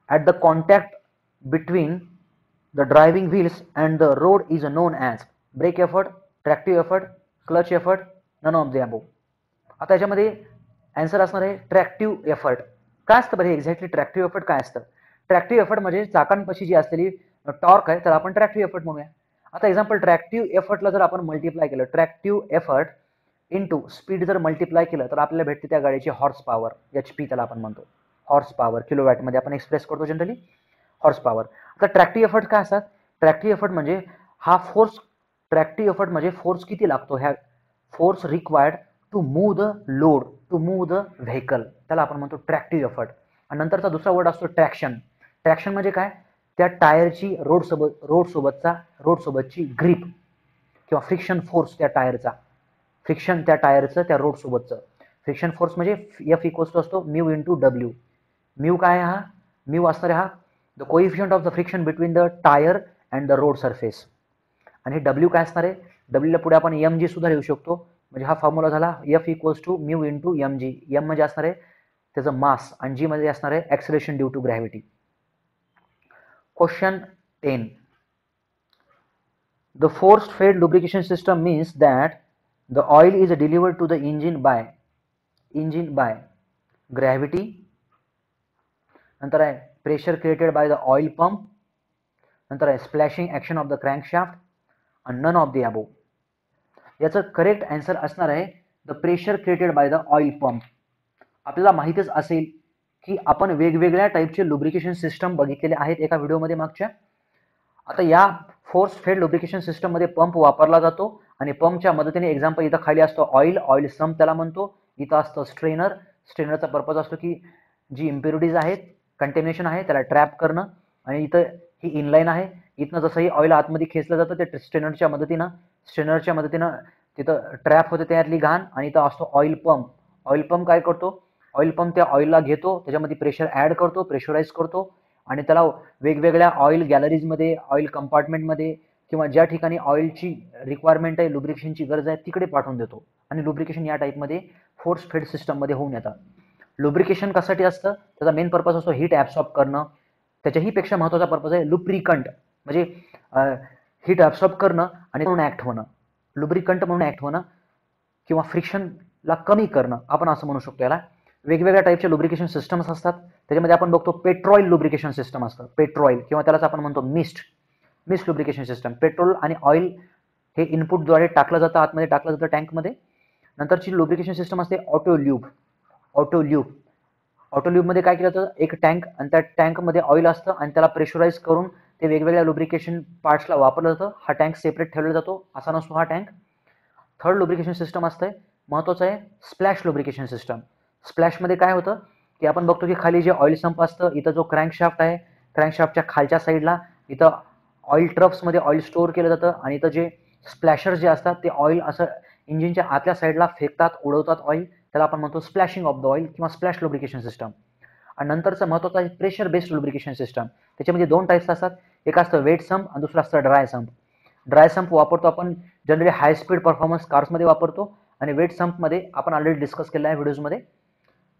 at the contact between the driving wheels and the road is known as brake effort, tractive effort, clutch effort, none of the above. आता याच्यामध्ये answer असणार आहे ट्रॅक्टिव्ह effort. काय असतं बरं exactly ट्रॅक्टिव्ह effort काय असतं? ट्रॅक्टिव्ह effort म्हणजे चाकांपाशी जी असलेली टॉर्क आहे तर आपण ट्रॅक्टिव्ह एफर्ट म्हणूया. आता एक्झाम्पल ट्रॅक्टिव्ह एफर्टला जर आपण मल्टिप्लाय केलं ट्रॅक्टिव्ह एफर्ट इंटू स्पीड जर मल्टिप्लाय केलं तर आपल्याला भेटते त्या गाडीची हॉर्स पॉवर. HP त्याला आपण म्हणतो. हॉर्स पॉवर किलोवॅटमध्ये आपण एक्सप्रेस करतो जनरली हॉर्स पॉवर. आता ट्रॅक्टिव्ह एफर्ट काय असतात? ट्रॅक्टिव्ह एफर्ट म्हणजे हा फोर्स ट्रॅक्टिव्ह एफर्ट म्हणजे फोर्स किती लागतो, ह्या force required to move the load, to move the vehicle, त्याला आपण म्हणतो ट्रॅक्टिव्ह एफर्ट. आणि नंतरचा दुसरा वर्ड असतो ट्रॅक्शन. ट्रॅक्शन म्हणजे काय, त्या टायरची रोडसोबतची ग्रीप किंवा फ्रिक्शन फोर्स त्या टायरचा, फ्रिक्शन त्या टायरचं त्या रोडसोबतचं. फ्रिक्शन फोर्स म्हणजे एफ इक्वल्स टू असतो म्यू इंटू डब्ल्यू. म्यू काय हा, म्यू असणार हा the coefficient of the friction between the tyre and the road surface. आणि डब्ल्यू काय असणार आहे, डब्ल्यूला पुढे आपण एम जी सुद्धा लिहू शकतो. म्हणजे हा फॉर्म्युला झाला F equals to mu into M G. M म्हणजे असणार आहे त्याचं मास आणि जी मध्ये असणार आहे acceleration due to gravity. Question 10. The forced fed lubrication system means that the oil is delivered to the engine by gravity, नंतर आहे pressure created by the oil pump, नंतर आहे splashing action of the crankshaft and none of the above. याचं correct answer असणार आहे the pressure created by the oil pump. आपल्याला माहितीच असेल की आपण वेगवेगळ्या टाईपचे लुब्रिकेशन सिस्टम बघितलेले आहेत एका व्हिडिओमध्ये मागच्या. आता या फोर्स फेड लुब्रिकेशन सिस्टम मध्ये पंप वापरला जातो आणि पंपच्या मदतीने एक्झाम्पल इथं खाली असतो ऑइल सम्प त्याला म्हणतो. इथं असतं स्ट्रेनरचा पर्पज असतो की जी इम्प्युरिटीज आहेत, कंटेमिनेशन आहे त्याला ट्रॅप करणं. आणि इथं ही इनलाईन आहे, इथनं जसंही ऑइल आतमध्ये खेचलं जातं ते स्ट्रेनरच्या मदतीनं तिथं ट्रॅप होते त्यातली घाण. आणि इथं असतो ऑइल पंप काय करतो, ऑइल पंप त्या ऑइलला घेतो, त्याच्यामध्ये प्रेशर ॲड करतो, प्रेशराईज करतो आणि त्याला वेगवेगळ्या ऑइल गॅलरीजमध्ये, ऑइल कंपार्टमेंटमध्ये किंवा ज्या ठिकाणी ऑइलची रिक्वायरमेंट आहे, लुब्रिकेशनची गरज आहे तिकडे पाठवून देतो. आणि लुब्रिकेशन या टाईपमध्ये फोर्स फेड सिस्टममध्ये होऊन येतं. लुब्रिकेशन कशासाठी असतं, त्याचा मेन पर्पज असतो हीट ॲब्सॉर्ब करणं. त्याच्याही पेक्षा महत्त्वाचा पर्पज आहे लुब्रिकंट, म्हणजे हीट ॲब्सॉर्ब करणं आणि म्हणून ॲक्ट होणं, लुब्रिकंट म्हणून ॲक्ट होणं किंवा फ्रिक्शनला कमी करणं आपण असं म्हणू शकतो याला. वेगवेगळ्या टाईपचे लुब्रिकेशन सिस्टम्स असतात. त्याच्यामध्ये आपण बघतो पेट्रोल लुब्रिकेशन सिस्टम असतं, पेट्रोल किंवा त्यालाच आपण म्हणतो मिस्ट लुब्रिकेशन सिस्टम. पेट्रोल आणि ऑइल हे इनपुटद्वारे टाकलं जातं, आतमध्ये टाकलं जातं टँकमध्ये. नंतरची लुब्रिकेशन सिस्टम असते ऑटोल्यूबमध्ये काय केलं जातं, एक टँक आणि त्या टँकमध्ये ऑइल असतं आणि त्याला प्रेशराईज करून ते वेगवेगळ्या लुब्रिकेशन पार्ट्सला वापरलं जातं. हा टँक सेपरेट ठेवला जातो, असा नसतो हा टँक. थर्ड लुब्रिकेशन सिस्टम असतंय महत्त्वाचं आहे स्प्लॅश लुब्रिकेशन सिस्टम. स्प्लॅशमध्ये काय होतं की आपण बघतो की खाली जे ऑइल संप असतं, इथं जो क्रँकशाफ्ट आहे, क्रँकशाफ्टच्या खालच्या साईडला इथं ऑइल ट्रफ्समध्ये ऑइल स्टोअर केलं जातं आणि इथं जे स्प्लॅशर जे असतात ते ऑइल असं इंजिनच्या आतल्या साईडला फेकतात, उडवतात ऑइल. त्याला आपण म्हणतो स्प्लॅशिंग ऑफ द ऑइल किंवा स्प्लॅश लुब्रिकेशन सिस्टम. आणि नंतरचं महत्त्वाचं आहे प्रेशर बेस्ड लुब्रिकेशन सिस्टम. त्याच्यामध्ये दोन टाईप्स असतात, एक असतं वेट संप आणि दुसरं असतं ड्राय संप. ड्राय संप वापरतो आपण जनरली हाय स्पीड परफॉर्मन्स कार्समध्ये वापरतो आणि वेट संपमध्ये आपण ऑलरेडी डिस्कस केलं आहे व्हिडिओजमध्ये.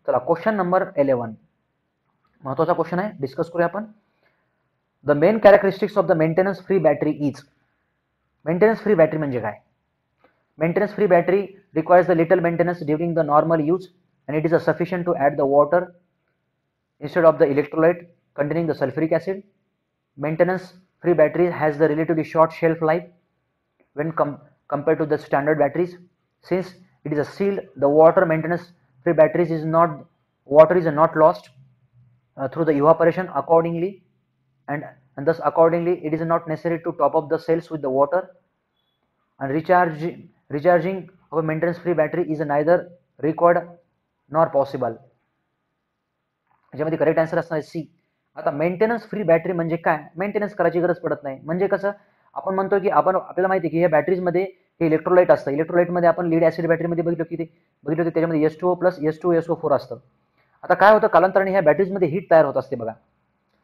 चला क्वेश्चन नंबर 11, महत्त्वाचा क्वेश्चन आहे, डिस्कस करूया आपण. The main characteristics of the maintenance free battery is. Maintenance free battery म्हणजे काय, maintenance free battery requires the little maintenance during the normal use and it is sufficient to add the water instead of the electrolyte containing the sulfuric acid. Maintenance free battery has the relatively short shelf life when compared to the standard batteries. Since it is a sealed, the water maintenance free batteries is not lost through the evaporation accordingly, and thus accordingly it is not necessary to top up the cells with the water. And recharging of a maintenance free battery is neither required nor possible. याच्यामध्ये correct answer असणार C. आता maintenance free battery म्हणजे काय, maintenance करायची गरज पडत नाही. म्हणजे कसं आपण म्हणतो की आपल्याला माहिती आहे की ह्या बॅटरीजमध्ये हे इलेक्ट्रोलाइट असतं. इलेक्ट्रोलाइटमध्ये आपण लीड ऍसिड बॅटरीमध्ये बघितलं की त्याच्यामध्ये H2O प्लस H2SO4 असतं. आता काय होतं कालांतराने ह्या बॅटरीजमध्ये हीट तयार होत असते बघा,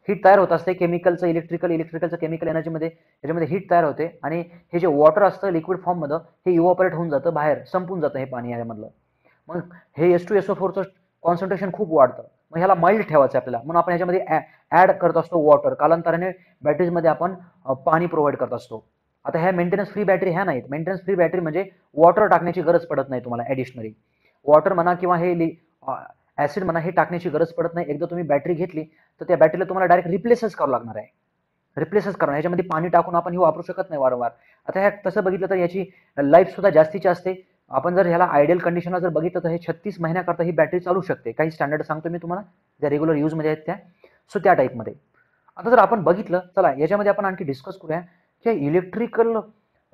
हीट तयार होत असते केमिकलचं इलेक्ट्रिकलचं केमिकल एनर्जीमध्ये याच्यामध्ये हीट तयार होते आणि हे जे वॉटर असतं लिक्विड फॉर्ममध्ये हे इव्हॉपरेट होऊन जातं, बाहेर संपून जातं हे पाणी यामधलं. मग हे H2SO4चं कॉन्सन्ट्रेशन खूप वाढतं. मग ह्याला माइल्ड ठेवायचं आपल्याला, म्हणून आपण ह्याच्यामध्ये ॲड करत असतो वॉटर. कालांतराने बॅटरीजमध्ये आपण पाणी प्रोव्हाइड करत असतो. आता ह्या मेंटेनन्स फ्री बॅटरी ह्या नाहीत. मेंटेनन्स फ्री बॅटरी म्हणजे वॉटर टाकण्याची गरज पडत नाही तुम्हाला ॲडिशनली. वॉटर म्हणा किंवा हे ॲसिड म्हणा हे टाकण्याची गरज पडत नाही. एकदा तुम्ही बॅटरी घेतली तर त्या बॅटरीला तुम्हाला डायरेक्ट रिप्लेसच करावं लागणार आहे. रिप्लेसच करणं, ह्याच्यामध्ये पाणी टाकून आपण हे वापरू शकत नाही वारंवार. आता ह्या तसं बघितलं तर याची लाईफ सुद्धा जास्तीची असते. आपण जर ह्याला आयडियल कंडिशनला जर बघितलं तर हे 36 महिन्याकरता ही बॅटरी चालू शकते. काही स्टँडर्ड सांगतो मी तुम्हाला ज्या रेग्युलर यूजमध्ये आहेत त्या, सो त्या टाईपमध्ये. आता जर आपण बघितलं, चला याच्यामध्ये आपण आणखी डिस्कस करूया की इलेक्ट्रिकल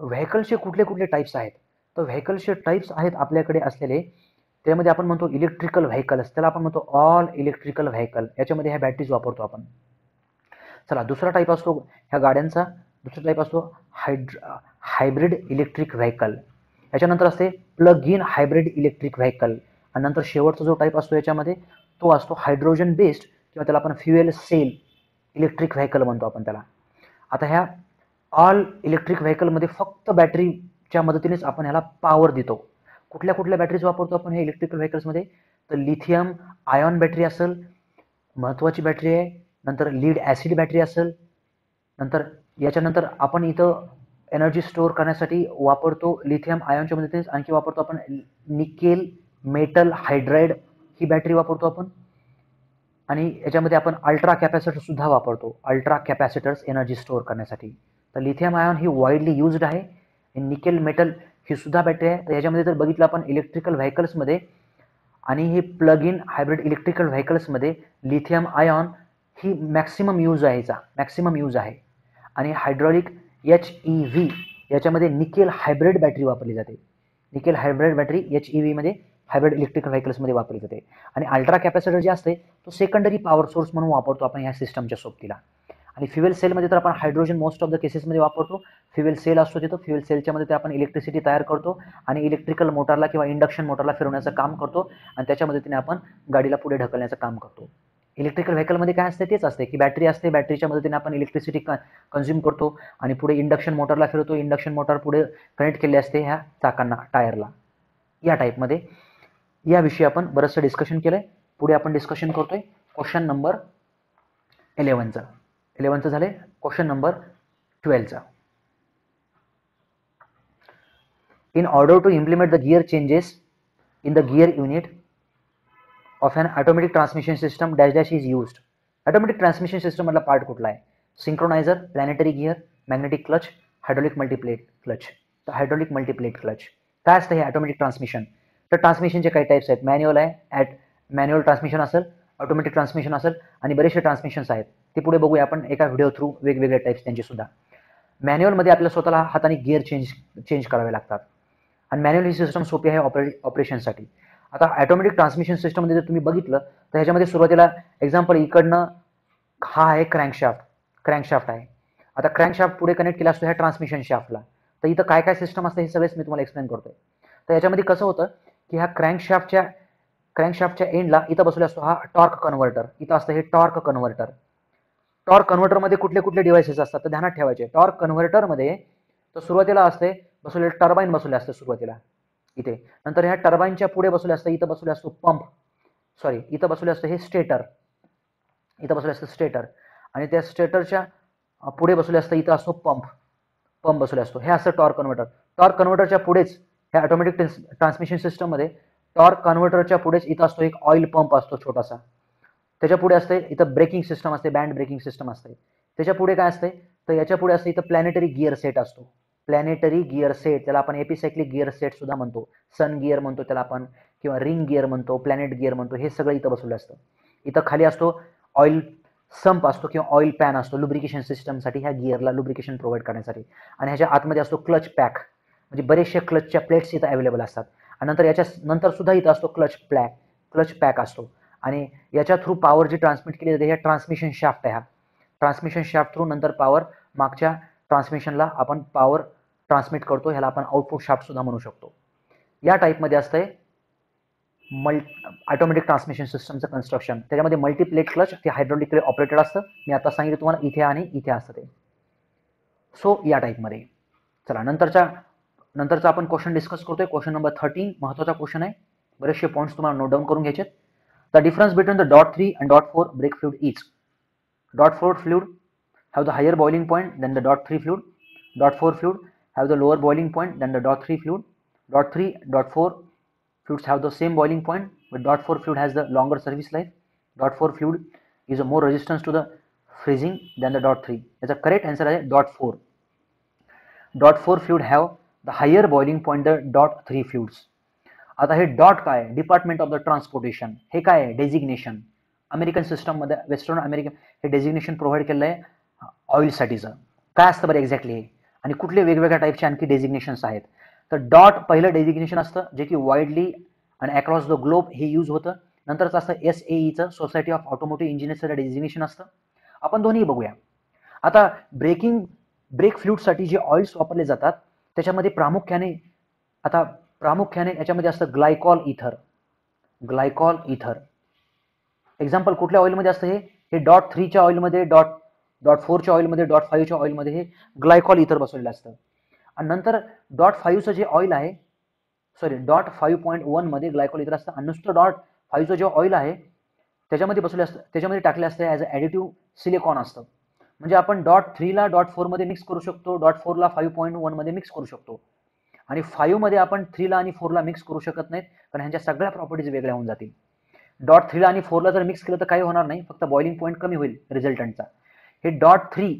व्हेकलचे कुठले कुठले टाईप्स आहेत, तर व्हेकलचे टाईप्स आहेत आपल्याकडे असलेले, त्यामध्ये आपण म्हणतो इलेक्ट्रिकल व्हेकल्स, त्याला आपण म्हणतो ऑल इलेक्ट्रिकल व्हेकल, याच्यामध्ये ह्या बॅटरीज वापरतो आपण. चला दुसरा टाईप असतो ह्या गाड्यांचा, दुसरा टाईप असतो हायब्रिड इलेक्ट्रिक व्हेकल. याच्यानंतर असते plug in hybrid electric vehicle, आणि नंतर शेवटचा जो टाईप असतो याच्यामध्ये तो असतो हायड्रोजन बेस्ड, किंवा त्याला आपण फ्युएल सेल इलेक्ट्रिक व्हेकल म्हणतो आपण त्याला. आता ह्या ऑल इलेक्ट्रिक व्हेकलमध्ये फक्त बॅटरीच्या मदतीनेच आपण ह्याला पॉवर देतो. कुठल्या कुठल्या बॅटरीज वापरतो आपण हे इलेक्ट्रिकल व्हेकल्समध्ये, तर लिथियम आयॉन बॅटरी असेल, महत्त्वाची बॅटरी आहे. नंतर लीड ॲसिड बॅटरी असेल. नंतर याच्यानंतर आपण इथं एनर्जी स्टोअर करण्यासाठी वापरतो लिथियम आयॉनच्या मदतीनेच, आणखी वापरतो आपण निकेल मेटल हायड्राइड ही बॅटरी वापरतो आपण. आणि याच्यामध्ये आपण अल्ट्रा कॅपॅसिटर सुद्धा वापरतो, अल्ट्रा कॅपॅसिटर्स एनर्जी स्टोअर करण्यासाठी. तर लिथियम आयॉन ही वाईडली युज्ड आहे. निकेल मेटल ही सुद्धा बॅटरी आहे. तर याच्यामध्ये जर बघितलं आपण इलेक्ट्रिकल व्हेकल्समध्ये आणि हे प्लग इन हायब्रिड इलेक्ट्रिकल व्हेकल्समध्ये लिथियम आयॉन ही मॅक्सिमम यूज आहे, मॅक्सिमम यूज आहे. आणि हायड्रॉलिक HEV याच्यामध्ये निकेल हायब्रिड बॅटरी वापरली जाते. निकेल हायब्रिड बॅटरी HEV मध्ये हायब्रिड इलेक्ट्रिकल व्हेकल्समध्ये वापरली जाते. आणि अल्ट्रा कॅपॅसिटर जे असते तो सेकंडरी पॉवर सोर्स म्हणून वापरतो आपण ह्या सिस्टमच्या सोबतीला. आणि फ्युएल सेलमध्ये तर आपण हायड्रोजन मोस्ट ऑफ द केसेसमध्ये वापरतो. फ्युएल सेल असतो तिथं, फ्युएल सेलच्या मध्ये ते आपण इलेक्ट्रिसिटी तयार करतो आणि इलेक्ट्रिकल मोटरला किंवा इंडक्शन मोटरला फिरवण्याचं काम करतो, आणि त्याच्या मदतीने आपण गाडीला पुढे ढकलण्याचं काम करतो. इलेक्ट्रिकल व्हेकलमध्ये काय असते तेच असते की बॅटरी असते, बॅटरीच्या मदतीने आपण इलेक्ट्रिसिटी कन्झ्युम करतो आणि पुढे इंडक्शन मोटरला फिरवतो, इंडक्शन मोटर पुढे कनेक्ट केले असते ह्या चाकांना, टायरला. या टाईपमध्ये याविषयी आपण बरंचसं डिस्कशन केलंय. पुढे आपण डिस्कशन करतोय क्वेश्चन नंबर 11चं झाले, क्वेश्चन नंबर 12चा. In order to implement the gear changes in the gear unit of an automatic transmission system dash dash is used. Automatic transmission system मधला पार्ट कुठला आहे? Synchroniser, planetary gear, magnetic clutch, hydraulic multiplate clutch. तर hydraulic multiplate clutch काय असतं हे automatic transmission? तर ट्रान्समिशनचे काही types आहेत. मॅन्युअल आहे, मॅन्युअल ट्रान्समिशन असेल, ऑटोमॅटिक ट्रान्समिशन असेल, आणि बरेचसे ट्रान्समिशन्स आहेत. ते पुढे बघूया आपण एका व्हिडिओ थ्रू, वेगवेगळे टाइप्स त्यांचे सुद्धा. मॅन्युअलमध्ये आपल्याला स्वतःला हाताने गिअर चेंज करावे लागतात, आणि मॅन्युअल ही सिस्टम सोपी आहे ऑपरेशनसाठी. आता ऑटोमॅटिक ट्रान्समिशन सिस्टममध्ये जर तुम्ही बघितलं तर ह्याच्यामध्ये सुरुवातीला एक्झाम्पल इकडनं हा आहे क्रँकशाफ्ट आहे. आता क्रँकशाफ्ट पुढे कनेक्ट केला असतो ह्या ट्रान्समिशन शाफ्टला. तर इथं काय काय सिस्टम असते हे सगळेच मी तुम्हाला एक्सप्लेन करतोय. तर याच्यामध्ये कसं होतं की ह्या क्रँकशाफ्टच्या एंडला इथं बसवला असतो हा टॉर्क कन्व्हर्टर. इथं असतं हे टॉर्क कन्व्हर्टर. टॉर्क कन्व्हर्टरमध्ये कुठले कुठले डिव्हाइसेस असतात तर ध्यानात ठेवायचे. टॉर्क कन्व्हर्टरमध्ये तर सुरुवातीला असते बसवले टर्बाईन बसवले असते सुरुवातीला इथे. नंतर ह्या टर्बाईनच्या पुढे बसवले असतं, इथं बसवले असतो इथं बसवले असतं हे स्टेटर, इथं बसवले असतं स्टेटर, आणि त्या स्टेटरच्या पुढे बसवले असतं इथं असतो पंप बसवले असतो. हे असतं टॉर्क कन्व्हर्टर. टॉर्क कन्व्हर्टरच्या पुढेच ह्या ऑटोमॅटिक ट्रान्समिशन सिस्टममध्ये टॉर्क कन्व्हर्टरच्या पुढेच इथं असतो एक ऑइल पंप असतो छोटासा. त्याच्या पुढे असते इथं ब्रेकिंग सिस्टम असते, बँड ब्रेकिंग सिस्टम असते. त्याच्या पुढे काय असते तर याच्या पुढे असते इथं प्लॅनेटरी गिअर सेट असतो. प्लॅनेटरी गिअर सेट, त्याला आपण एपिसायक्लिक गिअर सेट सुद्धा म्हणतो, सन गिअर म्हणतो त्याला आपण, किंवा रिंग गिअर म्हणतो, प्लॅनेट गिअर म्हणतो. हे सगळं इथं बसवलं असतं. इथं खाली असतो ऑइल संप असतो किंवा ऑइल पॅन असतो लुब्रिकेशन सिस्टमसाठी, ह्या गिअरला लुब्रिकेशन प्रोव्हाइड करण्यासाठी. आणि ह्याच्या आतमध्ये असतो क्लच पॅक, म्हणजे बरेचसे क्लचच्या प्लेट्स इथं अवेलेबल असतात. आणि नंतर याच्या नंतर सुद्धा इथं असतो क्लच पॅक असतो. आणि याच्या थ्रू पॉवर जी ट्रान्समिट केली जाते ह्या ट्रान्समिशन शाफ्ट आहे. हा ट्रान्समिशन शाफ्ट थ्रू नंतर पॉवर मागच्या ट्रान्समिशनला आपण पॉवर ट्रान्समिट करतो, ह्याला आपण आउटपुट शाफ्ट सुद्धा म्हणू शकतो. या टाईपमध्ये असतंय ऑटोमॅटिक ट्रान्समिशन सिस्टमचं कन्स्ट्रक्शन. त्याच्यामध्ये मल्टीप्लेट क्लच ते हायड्रॉलिकली ऑपरेटेड असतं. मी आता सांगितलं तुम्हाला इथे आणि इथे असतं ते. सो या टाईपमध्ये. चला नंतरचा आपण क्वेश्चन डिस्कस करतोय. क्वेश्चन नंबर 13 महत्त्वाचा क्वेश्चन आहे. बरेचसे पॉईंट्स तुम्हाला नोट डाऊन करून घ्यायचे. The difference between the dot 3 and dot 4 brake fluid is. Dot 4 fluid have the higher boiling point than the dot 3 fluid. Dot 4 fluid have the lower boiling point than the dot 3 fluid. Dot 3, dot 4 fluids have the same boiling point, but dot 4 fluid has the longer service life. Dot 4 fluid is a more resistance to the freezing than the dot 3. That's a correct answer is dot 4. Dot 4 fluid have the higher boiling point than dot 3 fluids. आता हे dot काय आहे? Department of the transportation. हे काय आहे? Designation. American सिस्टममध्ये, western American हे designation provide केलं आहे ऑइलसाठीचं. काय असतं बरं एक्झॅक्टली हे? आणि कुठले वेगवेगळ्या टाईपचे आणखी डेझिग्नेशन्स आहेत. तर डॉट पहिलं डेझिग्नेशन असतं जे की वाईडली आणि अक्रॉस द ग्लोब हे यूज होतं. नंतरचं असतं SAEचं सोसायटी ऑफ ऑटोमोटिव्ह इंजिनियर्सचं डेझिग्नेशन असतं. आपण दोन्ही बघूया. आता ब्रेक फ्लुइडसाठी जे ऑइल्स वापरले जातात त्याच्यामध्ये प्रामुख्याने याच्यामध्ये असतं ग्लायकॉल इथर. एक्झाम्पल कुठल्या ऑइलमध्ये असतं हे डॉट 3च्या ऑइलमध्ये, डॉट 4च्या ऑइलमध्ये, डॉट 5च्या ऑइलमध्ये हे ग्लायकॉल इथर बसवलेलं असतं. आणि नंतर डॉट 5चं जे ऑइल आहे, डॉट 5.1 मध्ये ग्लायकॉल इथर असतं. आणि नुसतं डॉट 5चं जे ऑइल आहे त्याच्यामध्ये बसवले असतं, त्याच्यामध्ये टाकले असतं ॲज अ ॲडिटिव्ह सिलिकॉन असतं. म्हणजे आपण डॉट 3ला डॉट 4 मध्ये मिक्स करू शकतो, डॉट 4ला 5.1 मध्ये मिक्स करू शकतो. आणि 5 मध्ये आपण 3ला आणि 4ला मिक्स करू शकत नाहीत, कारण ह्यांच्या सगळ्या प्रॉपर्टीज वेगळ्या होऊन जातील. डॉट 3ला आणि 4ला जर मिक्स केलं तर काही होणार नाही, फक्त बॉइलिंग पॉईंट कमी होईल रिझल्टंटचा. हे डॉट 3,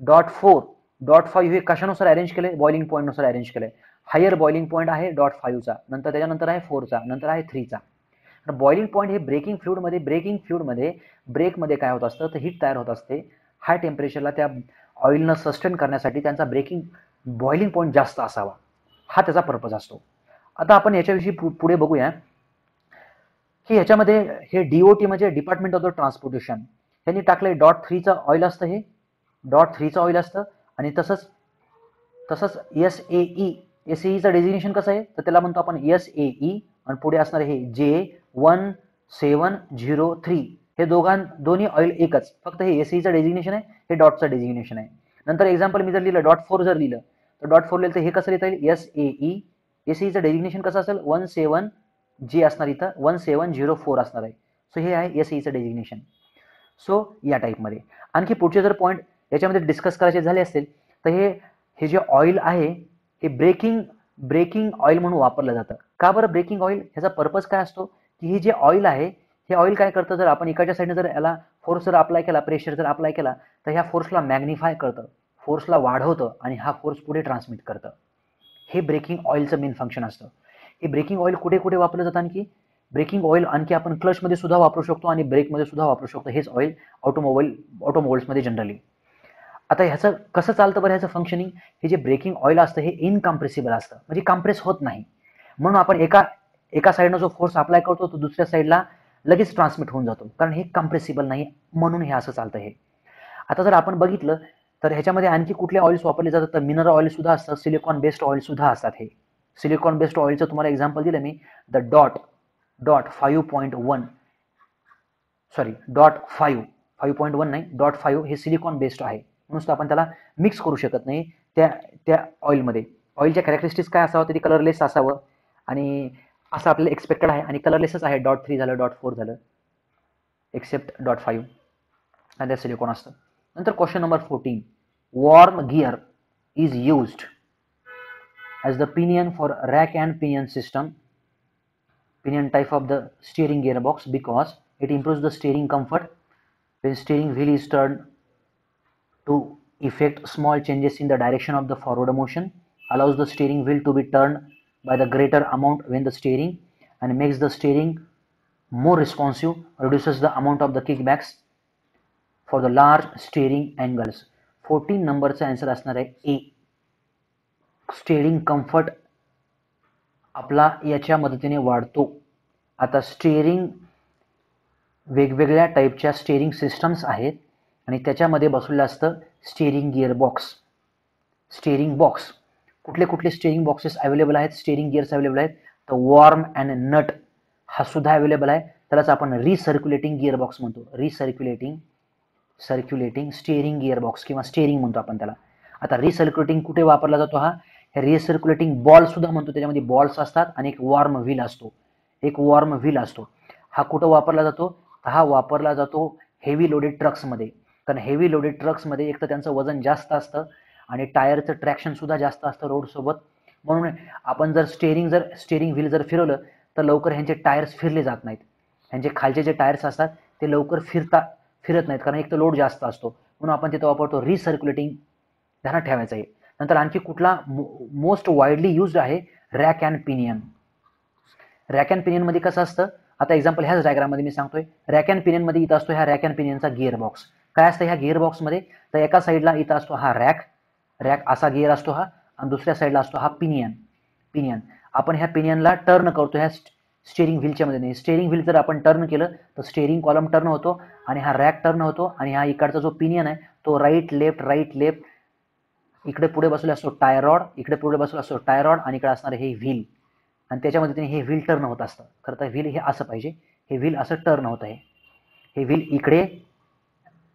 डॉट 4, डॉट 5 हे कशानुसार अरेंज केले? बॉइलिंग पॉईंटनुसार अरेंज केले. हायर बॉइलिंग पॉईंट आहे डॉट 5चा, नंतर त्याच्यानंतर आहे 4चा, नंतर आहे 3चा. बॉइलिंग पॉईंट हे ब्रेकिंग फ्लुइडमध्ये ब्रेकमध्ये काय होत असतं तर हीट तयार होत असते. हाय टेम्परेचरला त्या ऑइलनं सस्टेन करण्यासाठी त्यांचा बॉइलिंग पॉईंट जास्त असावा, हा त्याचा पर्पज असतो. आता आपण याच्याविषयी पुढे बघूया की ह्याच्यामध्ये हे DOT म्हणजे डिपार्टमेंट ऑफ द ट्रान्सपोर्टेशन यांनी टाकलंय डॉट 3चं ऑइल असतं, हे डॉट 3चं ऑइल असतं. आणि तसंच SAEचं डेझिग्नेशन कसं आहे तर त्याला म्हणतो आपण SAE. आणि पुढे असणार हे J1703. हे दोन्ही ऑइल एकच, फक्त हे SAEचं डेझिग्नेशन आहे, हे डॉटचं डेझिग्नेशन आहे. नंतर एक्झाम्पल मी जर लिहिलं डॉट 4 जर लिहिलं तर डॉट 4 लिहिलं तर हे कसं लिहिता येईल SAE. SAEचं डेझिग्नेशन कसं असेल 17 जे असणार इथं 1704 असणार आहे. सो हे आहे SAEचं डेझिग्नेशन. सो या टाईपमध्ये आणखी पुढचे जर पॉईंट याच्यामध्ये डिस्कस करायचे झाले असतील तर हे जे ऑइल आहे हे ब्रेकिंग ऑइल म्हणून वापरलं जातं. का बरं ब्रेकिंग ऑइल? ह्याचा पर्पज काय असतो की हे जे ऑइल आहे हे ऑइल काय करतं, जर आपण एकाच्या साईडने जर याला फोर्स जर अप्लाय केला, प्रेशर जर अप्लाय केला तर ह्या फोर्सला मॅग्निफाय करतं, फोर्सला वाढवतं आणि हा फोर्स पुढे ट्रान्समिट करतं. हे ब्रेकिंग ऑइलचं मेन फंक्शन असतं. हे ब्रेकिंग ऑइल कुठे कुठे वापरलं जातं? आणखी ब्रेकिंग ऑइल आणखी आपण क्लचमध्ये सुद्धा वापरू शकतो आणि ब्रेकमध्ये सुद्धा वापरू शकतो. हेच ऑइल ऑटोमोबाईल्समध्ये जनरली. आता ह्याचं कसं चालतं बरं ह्याचं फंक्शनिंग? हे जे ब्रेकिंग ऑइल असतं हे इनकम्प्रेसिबल असतं, म्हणजे कम्प्रेस होत नाही. म्हणून आपण एका साईडनं जो फोर्स अप्लाय करतो तो दुसऱ्या साईडला लगेच ट्रान्समिट होऊन जातो, कारण हे कम्प्रेसिबल नाही, म्हणून हे असं चालतं. हे आता जर आपण बघितलं तर ह्याच्यामध्ये आणखी कुठले ऑइल्स वापरले जातात तर मिनरल ऑइल सुद्धा असतात, सिलिकॉन बेस्ड ऑइल सुद्धा असतात. हे सिलिकॉन बेस्ड ऑइलचं तुम्हाला एक्झाम्पल दिलं मी, द डॉट 5.1 डॉट 5.1 नाही, डॉट 5 हे सिलिकॉन बेस्ड आहे, नुसतं आपण त्याला मिक्स करू शकत नाही त्या ऑइलमध्ये. ऑइलच्या कॅरेक्टरिस्टिक्स काय असावं, ते कलरलेस असावं आणि असं आपल्याला एक्सपेक्टेड आहे, आणि कलरलेसच आहे. डॉट 3 झालं, डॉट 4 झालं, एक्सेप्ट डॉट 5 आणि त्या सिलिकॉन असतं. नंतर question number 14, worm gear is used as the pinion for rack and pinion type of the steering gearbox because it improves the steering comfort when steering wheel is turned to effect small changes in the direction of the forward motion, allows the steering wheel to be turned by the greater amount when the steering and makes the steering more responsive, reduces the amount of the kickbacks for the large steering angles. 14 नंबरचा answer असणार आहे ए. Steering comfort आपला याच्या मदतीने वाढतो. आता steering वेगवेगळ्या टाईपच्या स्टीअरिंग सिस्टम्स आहेत आणि त्याच्यामध्ये बसवलेलं असतं स्टीअरिंग गिअरबॉक्स. स्टीअरिंग बॉक्स कुठले स्टीअरिंग बॉक्सेस अवेलेबल आहेत, स्टीअरिंग गिअर्स अवेलेबल आहेत तर वॉर्म अँड नट हा सुद्धा अवेलेबल आहे. त्यालाच आपण रिसर्क्युलेटिंग गिअरबॉक्स म्हणतो, सर्क्युलेटिंग स्टीअरिंग गिअरबॉक्स किंवा स्टीअरिंग म्हणतो आपण त्याला. आता रिसर्क्युलेटिंग कुठे वापरला जातो? हा रिसर्क्युलेटिंग बॉल सुद्धा म्हणतो, त्याच्यामध्ये बॉल्स असतात आणि एक वॉर्म व्हील असतो. हा कुठं वापरला जातो? हा वापरला जातो हेवी लोडेड ट्रक्समध्ये, कारण हेवी लोडेड ट्रक्समध्ये एक तर त्यांचं वजन जास्त असतं आणि टायरचं ट्रॅक्शन सुद्धा जास्त असतं रोडसोबत. म्हणून आपण जर स्टीअरिंग व्हील जर फिरवलं तर लवकर ह्यांचे टायर्स फिरले जात नाहीत. ह्यांचे खालचे जे टायर्स असतात ते लवकर फिरत नाहीत, कारण एक तर लोड जास्त असतो. म्हणून आपण तिथं वापरतो रिसर्क्युलेटिंग, ध्यानात ठेवायचं आहे. नंतर आणखी कुठला मोस्ट वाईडली यूज्ड आहे? Rack and pinion. Rack and पिनियनमध्ये कसं असतं? आता एक्झाम्पल ह्याच डायग्राममध्ये मी सांगतोय. रॅक अँड पिनियनमध्ये इथं असतो ह्या रॅक अँड पिनियनचा गिअर बॉक्स. काय असतं ह्या गिअर बॉक्समध्ये? तर एका साईडला इथं असतो हा रॅक रॅक असा गिअर असतो हा, आणि दुसऱ्या साईडला असतो हा पिनियन. आपण ह्या पिनियनला टर्न करतो ह्या स्टेअरिंग व्हीलच्या मध्ये. स्टेअरिंग व्हील जर आपण टर्न केलं तर स्टेअरिंग कॉलम टर्न होतो आणि हा रॅक टर्न होतो, आणि हा इकडचा जो पिनियन आहे तो राईट लेफ्ट, इकडे पुढे बसवला असतो टायर रॉड, इकडे पुढे बसवला असतो टायर रॉड, आणि इकडे असणार हे व्हील, आणि त्याच्यामध्ये हे व्हील टर्न होत असतं. खरं तर व्हील हे असं पाहिजे, हे व्हील असं टर्न होत आहे. हे व्हील इकडे,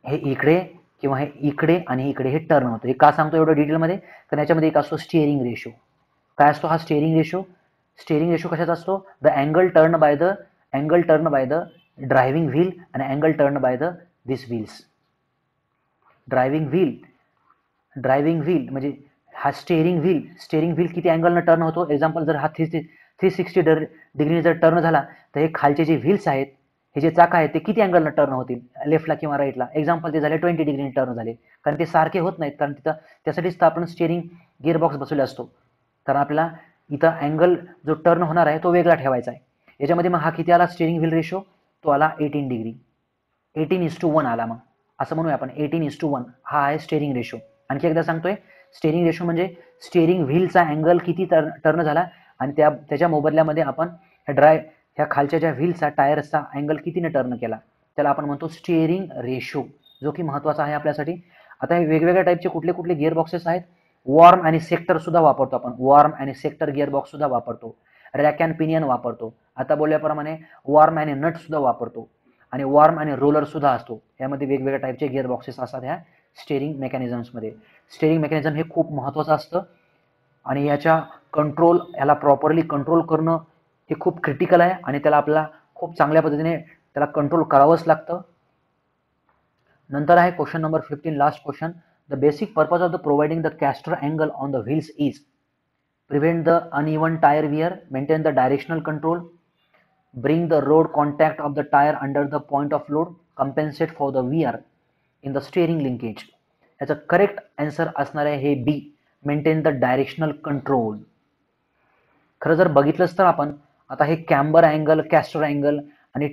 हे इकडे, किंवा हे इकडे आणि इकडे हे टर्न होतं. हे का सांगतो एवढं डिटेलमध्ये? कारण याच्यामध्ये एक असतो स्टिअरिंग रेशो. काय असतो हा स्टिअरिंग रेशो? स्टिअरिंग रेशो कशाचा असतो? The angle turn by the driving wheel आणि angle turn by the this wheels. Driving wheel म्हणजे हा स्टिअरिंग व्हील किती अँगलनं टर्न होतो? एक्झाम्पल जर हा 360 डिग्रीने जर टर्न झाला तर हे खालचे जे व्हील्स आहेत, हे जे चाक आहेत, ते किती अँगलनं टर्न होतील? लेफ्टला किंवा राईटला? एक्झाम्पल ते झाले 20 डिग्रीने टर्न झाले, कारण ते सारखे होत नाहीत, कारण तिथं त्यासाठीच तर आपण स्टिअरिंग गिअरबॉक्स बसवले असतो, कारण आपल्याला इथं अँगल जो टर्न होणार आहे तो वेगळा ठेवायचा आहे. याच्यामध्ये मग हा किती आला स्टिअरिंग व्हील रेशो? तो आला 18 डिग्री, 18:1 आला. मग असं म्हणूया आपण 18:1 हा आहे स्टिअरिंग रेशो. आणखी एकदा सांगतोय, स्टिअरिंग रेशो म्हणजे स्टिअरिंग व्हीलचा अँगल किती टर्न झाला, आणि त्याच्या मोबदल्यामध्ये आपण ह्या खालच्या ज्या व्हीलचा टायरचा अँगल कितीने टर्न केला, त्याला आपण म्हणतो स्टिअरिंग रेशो, जो की महत्त्वाचा आहे आपल्यासाठी. आता हे वेगवेगळ्या टाईपचे कुठले कुठले गिअरबॉक्सेस आहेत? वॉर्म आणि सेक्टर सुद्धा वापरतो आपण, वॉर्म आणि सेक्टर गिअरबॉक्स सुद्धा वापरतो, रॅक अँड पिनियन वापरतो, आता बोलल्याप्रमाणे वॉर्म आणि नट सुद्धा वापरतो, आणि वॉर्म आणि रोलर सुद्धा असतो. यामध्ये वेगवेगळ्या टाईपचे गिअरबॉक्सेस असतात ह्या स्टिअरिंग मेकॅनिझम्समध्ये. स्टिअरिंग मेकॅनिझम हे खूप महत्त्वाचं असतं, आणि याला प्रॉपरली कंट्रोल करणं हे खूप क्रिटिकल आहे, आणि त्याला आपल्याला खूप चांगल्या पद्धतीने त्याला कंट्रोल करावंच लागतं. नंतर आहे question number 15, last question. The basic purpose of the providing the castor angle on the wheels is prevent the uneven tyre wear, maintain the directional control, bring the road contact of the tire under the point of load, compensate for the wear in the steering linkage. याचा correct answer असणार आहे हे बी, maintain the directional control. खरं जर बघितलंच तर आपण आता हे कॅम्बर अँगल, कॅस्टर अँगल आणि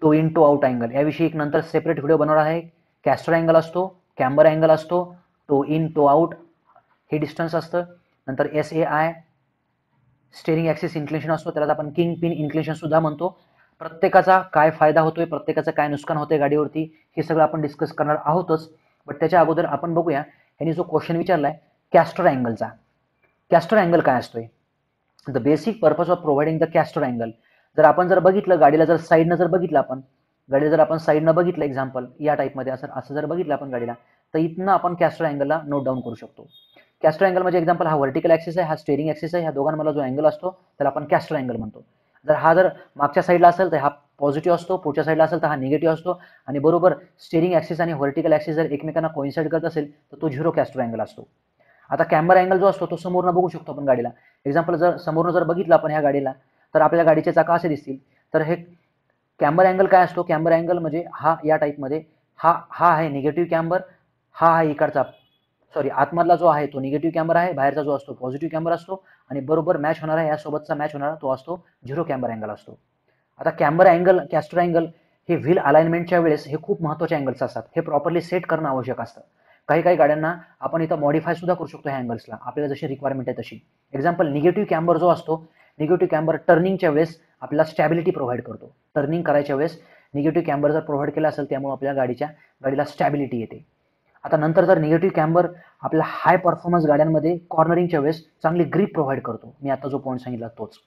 toe in toe out angle याविषयी एक नंतर सेपरेट व्हिडिओ बनवणार आहे. कॅस्टर अँगल असतो, कॅम्बर अँगल असतो, टो इन टो आउट हे डिस्टन्स असतं. नंतर SAI स्टेअरिंग ॲक्सिस इन्क्लिनेशन असतो, त्याला आपण किंग पिन इन्क्लिनेशन सुद्धा म्हणतो. प्रत्येकाचा काय फायदा होतोय, प्रत्येकाचं काय नुकसान होतंय गाडीवरती, हे सगळं आपण डिस्कस करणार आहोतच. बट त्याच्या अगोदर आपण बघूया यांनी जो क्वेश्चन विचारलाय कॅस्टर अँगलचा. कॅस्टर अँगल काय असतोय? The basic purpose of providing the castor angle. जर आपण बघितलं गाडीला, जर साईडनं जर बघितलं आपण गाडीला, जर आपण साईडनं बघितलं, एक्झाम्पल या टाईपमध्ये असं जर बघितलं आपण गाडीला, तर इथनं आपण कॅस्टर अँगलला नोट डाऊन करू शकतो. कॅस्टर अँगल म्हणजे एक्झाम्पल हा व्हर्टिकल ॲक्सिस आहे, हा स्टेअरिंग ॲक्सिस आहे, ह्या दोघांमधला जो अँगल असतो त्याला आपण कॅस्टर अँगल म्हणतो. जर मागच्या साईडला असेल तर हा पॉझिटिव्ह असतो, पुढच्या साईडला असेल तर हा निगेटिव्ह असतो, आणि बरोबर स्टेअरिंग ॲक्सिस आणि व्हर्टिकल ॲक्सिस जर एकमेकांना कोइन्साइड करत असेल तर तो 0 कॅस्टर अँगल असतो. आता कॅम्बर अँगल जो असतो तो समोरनं बघू शकतो आपण गाडीला. एक्झाम्पल जर समोरनं जर बघितलं आपण ह्या गाडीला, तर आपल्या गाडीचे चाका असे दिसतील. तर हे कॅम्बर अँगल काय असतो? कॅम्बर अँगल म्हणजे हा या टाईपमध्ये हा आहे निगेटिव्ह कॅम्बर, हा आहे इकडचा, आतमधला जो आहे तो निगेटिव्ह कॅम्बर आहे, बाहेरचा जो असतो पॉझिटिव्ह कॅम्बर असतो, आणि बरोबर मॅच होणारा यासोबतचा मॅच होणारा तो असतो 0 कॅम्बर अँगल असतो. आता कॅम्बर अँगल, कॅस्टर अँगल हे व्हील अलाइनमेंटच्या वेळेस हे खूप महत्त्वाचे अँगल्स असतात, हे प्रॉपरली सेट करणं आवश्यक असतं. काही गाड्यांना आपण इथं मॉडिफाय सुद्धा करू शकतो ह्या अँगल्सला, आपल्याला जशी रिक्वायरमेंट आहे तशी. एक्झाम्पल निगेटिव्ह कॅम्बर जो असतो, निगेटिव्ह कॅम्बर टर्निंगच्या वेळेस आपल्याला स्टॅबिलिटी प्रोव्हाइड करतो. टर्निंग करायच्या वेळेस निगेटिव्ह कॅम्बर जर प्रोव्हाइड केला असेल त्यामुळे आपल्या गाडीला स्टॅबिलिटी येते. आता नंतर जर निगेटिव्ह कॅम्बर आपल्या हाय परफॉर्मन्स गाड्यांमध्ये कॉर्नरिंगच्या वेळेस चांगली ग्रीप प्रोव्हाइड करतो, मी आता जो पॉईंट सांगितला तोच.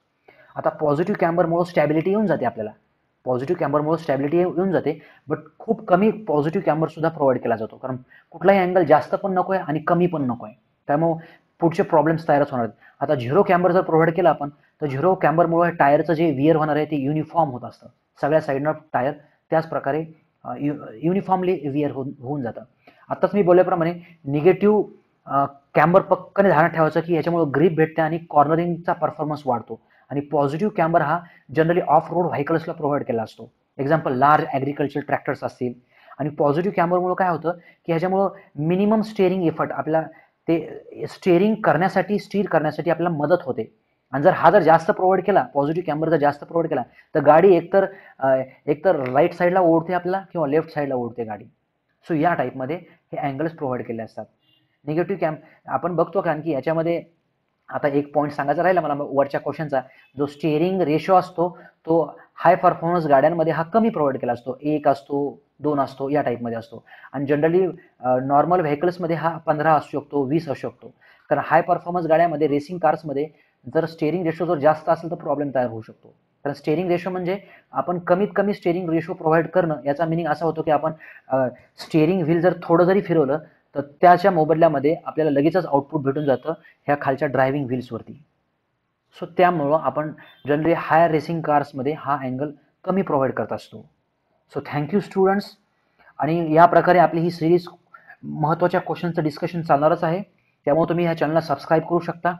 आता पॉझिटिव्ह कॅम्बरमुळे स्टॅबिलिटी येऊन जाते आपल्याला, पॉझिटिव्ह कॅम्बरमुळे स्टॅबिलिटी येऊन जाते, बट खूप कमी पॉझिटिव्ह कॅम्बर सुद्धा प्रोव्हाइड केला जातो, कारण कुठलाही अँगल जास्त पण नको आहे आणि कमी पण नको आहे, त्यामुळे पुढचे प्रॉब्लेम्स तयारच होणार आहेत. आता 0 कॅम्बर जर प्रोव्हाइड केला आपण, तर 0 कॅम्बरमुळे टायरचं जे वियर होणार आहे ते युनिफॉर्म होत असतं, सगळ्या साईडनं टायर त्याच प्रकारे युनिफॉर्मली वियर होऊन जातं. आत्ताच मी बोलल्याप्रमाणे निगेटिव्ह कॅम्बर पक्कने ध्यानात ठेवायचं की याच्यामुळे ग्रीप भेटते आणि कॉर्नरिंगचा परफॉर्मन्स वाढतो. आणि पॉझिटिव्ह कॅम्बर हा जनरली ऑफ रोड व्हेकल्सला प्रोव्हाइड केला असतो. एक्झाम्पल लार्ज ॲग्रिकल्चर ट्रॅक्टर्स असतील. आणि पॉझिटिव्ह कॅम्बरमुळे काय होतं की ह्याच्यामुळं मिनिमम स्टेअरिंग एफर्ट आपल्याला ते स्टेअरिंग करण्यासाठी, स्टीर करण्यासाठी आपल्याला मदत होते. आणि जर जास्त प्रोव्हाइड केला, पॉझिटिव्ह कॅम्बर जर जास्त प्रोव्हाइड केला, तर गाडी एकतर राईट साईडला ओढते आपल्याला किंवा लेफ्ट साईडला ओढते गाडी. सो या टाईपमध्ये हे अँगल्स प्रोव्हाइड केले असतात. निगेटिव्ह आपण बघतो कारण की याच्यामध्ये आता एक पॉईंट सांगायचा राहिला मला वरच्या क्वेश्चनचा, जो स्टिअरिंग रेशो असतो तो हाय परफॉर्मन्स गाड्यांमध्ये हा कमी प्रोव्हाइड केला असतो, 1 असतो, 2 असतो, या टाईपमध्ये असतो. आणि जनरली नॉर्मल व्हेकल्समध्ये हा 15 असू शकतो, 20 असू शकतो. कारण हाय परफॉर्मन्स गाड्यामध्ये, रेसिंग कार्समध्ये जर स्टिअरिंग रेशो जर जास्त असेल तर प्रॉब्लेम तयार होऊ शकतो. कारण स्टिअरिंग रेशो म्हणजे आपण कमीत कमी स्टिअरिंग रेशो प्रोव्हाइड करणं, याचा मिनिंग असा होतो की आपण स्टिअरिंग व्हील जर थोडं जरी फिरवलं तर त्याच्या मोबदल्यामध्ये आपल्याला लगेचच आउटपुट भेटून जातं ह्या खालच्या ड्रायव्हिंग व्हील्सवरती. सो त्यामुळं आपण जनरली हायर रेसिंग कार्समध्ये हा अँगल कमी प्रोव्हाइड करत असतो. So thank you students. आणि या प्रकारे आपली ही सिरीज महत्त्वाच्या क्वेश्चनचं डिस्कशन चालणारच आहे. त्यामुळे तुम्ही ह्या चॅनलला सबस्क्राईब करू शकता.